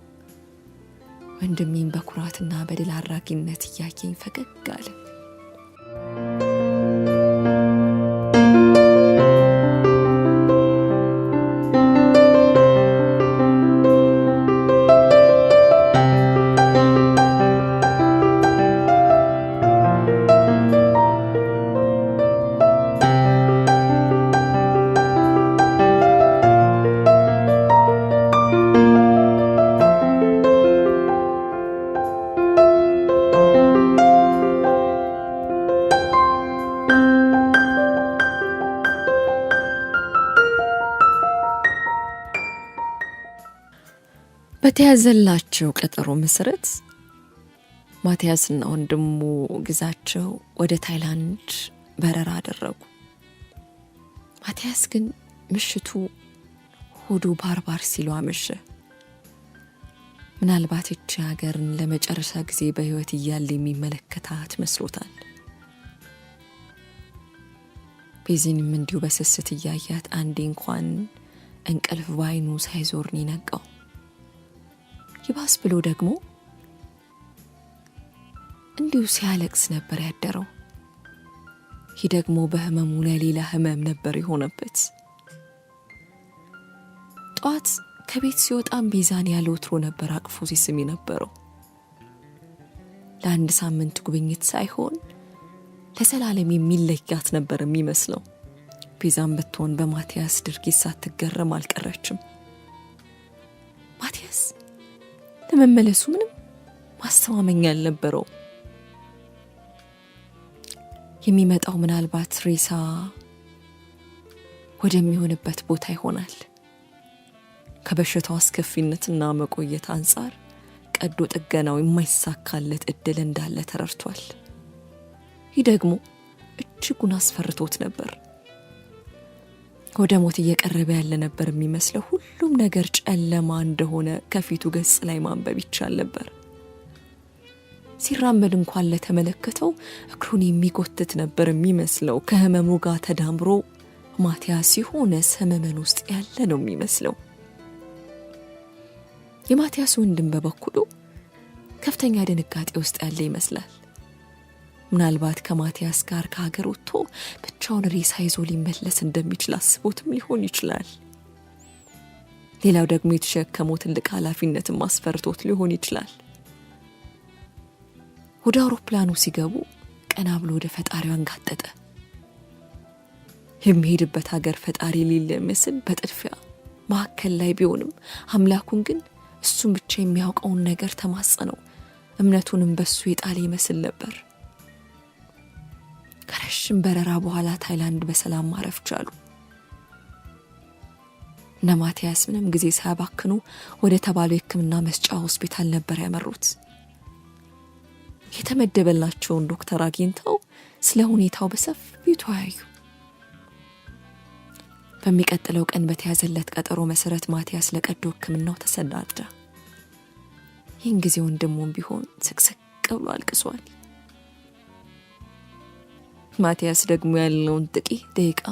S1: ወንድሜን በኩራትና በድል አድራጊነት እያየኝ ፈገግ አለ። በተያዘላቸው ቀጠሮ መሰረት ማቲያስና ወንድሙ ግዛቸው ወደ ታይላንድ በረራ አደረጉ። ማቲያስ ግን ምሽቱ ሆዱ ባርባር ሲሉ አመሸ። ምናልባት እቺ ሀገርን ለመጨረሻ ጊዜ በህይወት እያለ የሚመለከታት መስሎታል። ቤዚንም እንዲሁ በስስት እያያት አንዴ እንኳን እንቅልፍ ባይኑ ሳይዞር ነው የነቃው። ይባስ ብሎ ደግሞ እንዲሁ ሲያለቅስ ነበር ያደረው። ይህ ደግሞ በህመሙ ለሌላ ህመም ነበር የሆነበት። ጧት ከቤት ሲወጣም ቤዛን ያለ ወትሮ ነበር አቅፎ ሲስም የነበረው። ለአንድ ሳምንት ጉብኝት ሳይሆን ለዘላለም የሚለያት ነበር የሚመስለው። ቤዛን ብትሆን በማቲያስ ድርጊት ሳትገረም አልቀረችም። ማቲያስ ለመመለሱ ምንም ማስተማመኛ አልነበረው። የሚመጣው ምናልባት ሬሳ ወደሚሆንበት ቦታ ይሆናል። ከበሽታው አስከፊነትና መቆየት አንጻር ቀዶ ጥገናው የማይሳካለት እድል እንዳለ ተረድቷል። ይህ ደግሞ እጅጉን አስፈርቶት ነበር። ወደ ሞት እየቀረበ ያለ ነበር የሚመስለው። ሁሉም ነገር ጨለማ እንደሆነ ከፊቱ ገጽ ላይ ማንበብ ይቻል ነበር። ሲራመድ እንኳን ለተመለከተው እግሩን የሚጎትት ነበር የሚመስለው። ከህመሙ ጋር ተዳምሮ ማቲያስ ሲሆነ ሰመመን ውስጥ ያለ ነው የሚመስለው። የማቲያስ ወንድም በበኩሉ ከፍተኛ ድንጋጤ ውስጥ ያለ ይመስላል። ምናልባት ከማቲያስ ጋር ከሀገር ወጥቶ ብቻውን ሬሳ ይዞ ሊመለስ እንደሚችል አስቦትም ሊሆን ይችላል። ሌላው ደግሞ የተሸከመው ትልቅ ኃላፊነትን ማስፈርቶት ሊሆን ይችላል። ወደ አውሮፕላኑ ሲገቡ ቀና ብሎ ወደ ፈጣሪው አንጋጠጠ። የሚሄድበት ሀገር ፈጣሪ ሌለ መስል በጥድፊያ ማዕከል ላይ ቢሆንም አምላኩን ግን እሱን ብቻ የሚያውቀውን ነገር ተማጸነው። እምነቱንም በሱ የጣለ ይመስል ነበር። ከረጅም በረራ በኋላ ታይላንድ በሰላም ማረፍ ቻሉ። እነ ማቲያስ ምንም ጊዜ ሳያባክኑ ወደ ተባለው የሕክምና መስጫ ሆስፒታል ነበር ያመሩት። የተመደበላቸውን ዶክተር አግኝተው ስለ ሁኔታው በሰፊው ተወያዩ። በሚቀጥለው ቀን በተያዘለት ቀጠሮ መሰረት ማቲያስ ለቀዶ ሕክምናው ተሰናዳ። ይህን ጊዜ ወንድሙም ቢሆን ስቅስቅ ብሎ አልቅሷል። ማቲያስ ደግሞ ያለውን ጥቂት ደቂቃ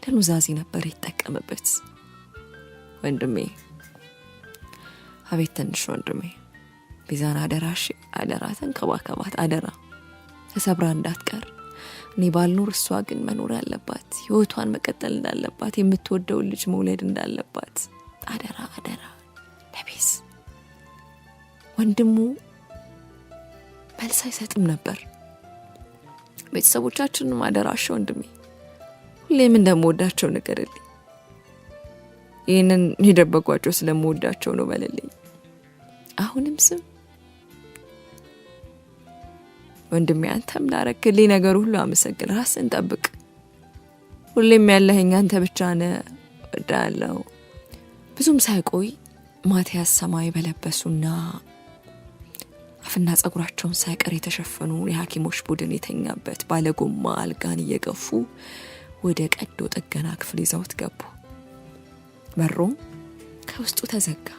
S1: ለኑዛዜ ነበር የተጠቀመበት። ወንድሜ፣ አቤት ትንሽ ወንድሜ፣ ቤዛን አደራሽ፣ አደራ ተንከባከባት፣ አደራ ተሰብራ እንዳትቀር። እኔ ባልኖር እሷ ግን መኖር ያለባት፣ ህይወቷን መቀጠል እንዳለባት፣ የምትወደውን ልጅ መውለድ እንዳለባት አደራ አደራ ለቤዝ። ወንድሙ መልስ አይሰጥም ነበር። ቤተሰቦቻችንም አደራሽ ወንድሜ፣ ሁሌም እንደምወዳቸው ንገርልኝ። ይህንን የደበቋቸው ስለምወዳቸው ነው በለልኝ። አሁንም ስም ወንድሜ አንተም ላረክልኝ ነገር ሁሉ አመሰግን። ራስን ጠብቅ። ሁሌም ያለኸኝ አንተ ብቻ ነህ። እወዳለሁ። ብዙም ሳይቆይ ማቲያስ ሰማይ በለበሱና አፍና ጸጉራቸውን ሳይቀር የተሸፈኑ የሐኪሞች ቡድን የተኛበት ባለጎማ አልጋን እየገፉ ወደ ቀዶ ጥገና ክፍል ይዘውት ገቡ። በሩም ከውስጡ ተዘጋ።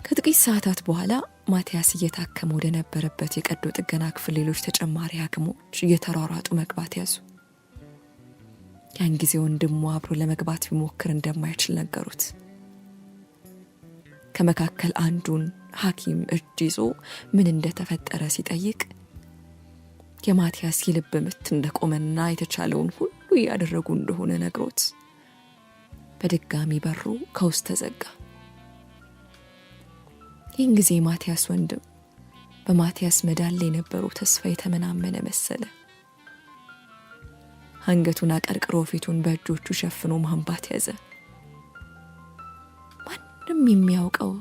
S1: ከጥቂት ሰዓታት በኋላ ማቲያስ እየታከመ ወደ ነበረበት የቀዶ ጥገና ክፍል ሌሎች ተጨማሪ ሐኪሞች እየተሯሯጡ መግባት ያዙ። ያን ጊዜ ወንድሙ አብሮ ለመግባት ቢሞክር እንደማይችል ነገሩት። ከመካከል አንዱን ሐኪም እጅ ይዞ ምን እንደተፈጠረ ሲጠይቅ የማቲያስ የልብ ምት እንደቆመና የተቻለውን ሁሉ እያደረጉ እንደሆነ ነግሮት በድጋሚ በሩ ከውስጥ ተዘጋ። ይህን ጊዜ ማቲያስ ወንድም በማቲያስ መዳል ላይ የነበረው ተስፋ የተመናመነ መሰለ። አንገቱን አቀርቅሮ ፊቱን በእጆቹ ሸፍኖ ማንባት ያዘ። ማንም የሚያውቀው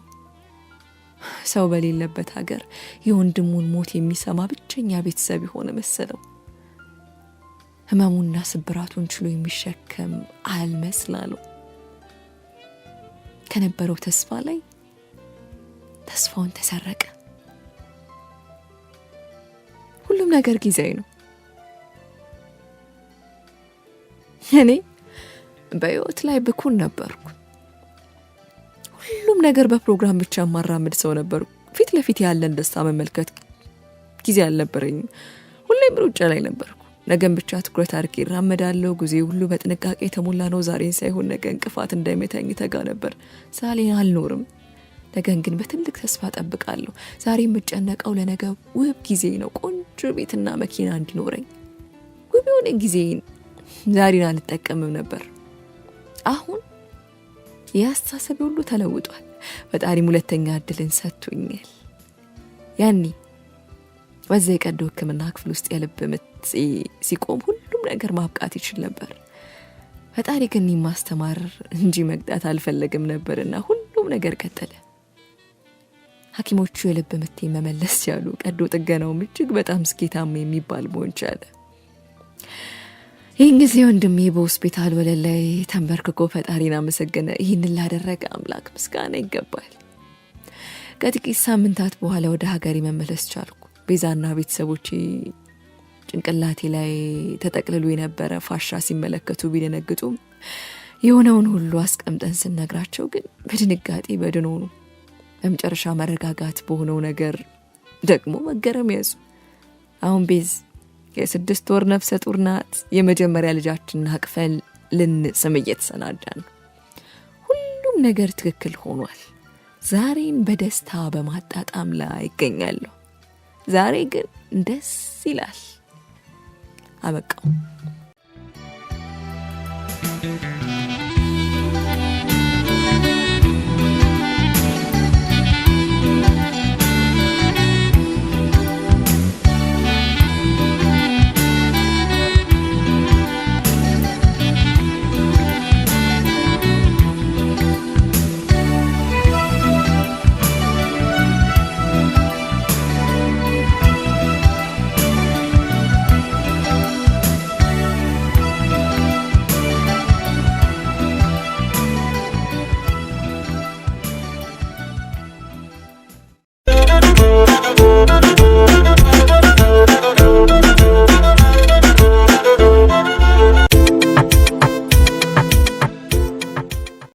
S1: ሰው በሌለበት ሀገር የወንድሙን ሞት የሚሰማ ብቸኛ ቤተሰብ የሆነ መሰለው። ህመሙና ስብራቱን ችሎ የሚሸከም አልመስላለው። ከነበረው ተስፋ ላይ ተስፋውን ተሰረቀ። ሁሉም ነገር ጊዜያዊ ነው። እኔ በህይወት ላይ ብኩን ነበርኩ። ሁሉም ነገር በፕሮግራም ብቻ ማራመድ ሰው ነበርኩ። ፊት ለፊት ያለን ደስታ መመልከት ጊዜ አልነበረኝም። ሁሌም ሩጫ ላይ ነበርኩ። ነገን ብቻ ትኩረት አድርጌ እራመዳለሁ። ጊዜ ሁሉ በጥንቃቄ የተሞላ ነው። ዛሬን ሳይሆን ነገ እንቅፋት እንዳይመታኝ ተጋ ነበር። ዛሬን አልኖርም። ነገን ግን በትልቅ ተስፋ ጠብቃለሁ። ዛሬ የምጨነቀው ለነገ ውብ ጊዜ ነው። ቆንጆ ቤትና መኪና እንዲኖረኝ። ውብ የሆነ ጊዜን ዛሬን አልጠቀምም ነበር። አሁን የአስተሳሰብ ሁሉ ተለውጧል። ፈጣሪም ሁለተኛ እድልን ሰጥቶኛል። ያኔ በዛ የቀዶ ሕክምና ክፍል ውስጥ የልብ ምት ሲቆም ሁሉም ነገር ማብቃት ይችል ነበር። ፈጣሪ ግን ማስተማር እንጂ መቅጣት አልፈለግም ነበርና ሁሉም ነገር ቀጠለ። ሐኪሞቹ የልብ ምት መመለስ ቻሉ። ቀዶ ጥገናውም እጅግ በጣም ስኬታማ የሚባል መሆን ቻለ። ይህን ጊዜ ወንድሜ በሆስፒታል ወለል ላይ ተንበርክኮ ፈጣሪን አመሰገነ። ይህንን ላደረገ አምላክ ምስጋና ይገባል። ከጥቂት ሳምንታት በኋላ ወደ ሀገሬ መመለስ ቻልኩ። ቤዛና ቤተሰቦቼ ጭንቅላቴ ላይ ተጠቅልሎ የነበረ ፋሻ ሲመለከቱ ቢደነግጡም የሆነውን ሁሉ አስቀምጠን ስነግራቸው ግን በድንጋጤ በድን ሆኑ። በመጨረሻ መረጋጋት በሆነው ነገር ደግሞ መገረም ያዙ። አሁን ቤዝ የ6 ወር ነፍሰ ጡር ናት። የመጀመሪያ ልጃችንን አቅፈን ልንስም እየተሰናዳን ነው። ሁሉም ነገር ትክክል ሆኗል። ዛሬን በደስታ በማጣጣም ላይ ይገኛለሁ። ዛሬ ግን ደስ ይላል። አበቃው።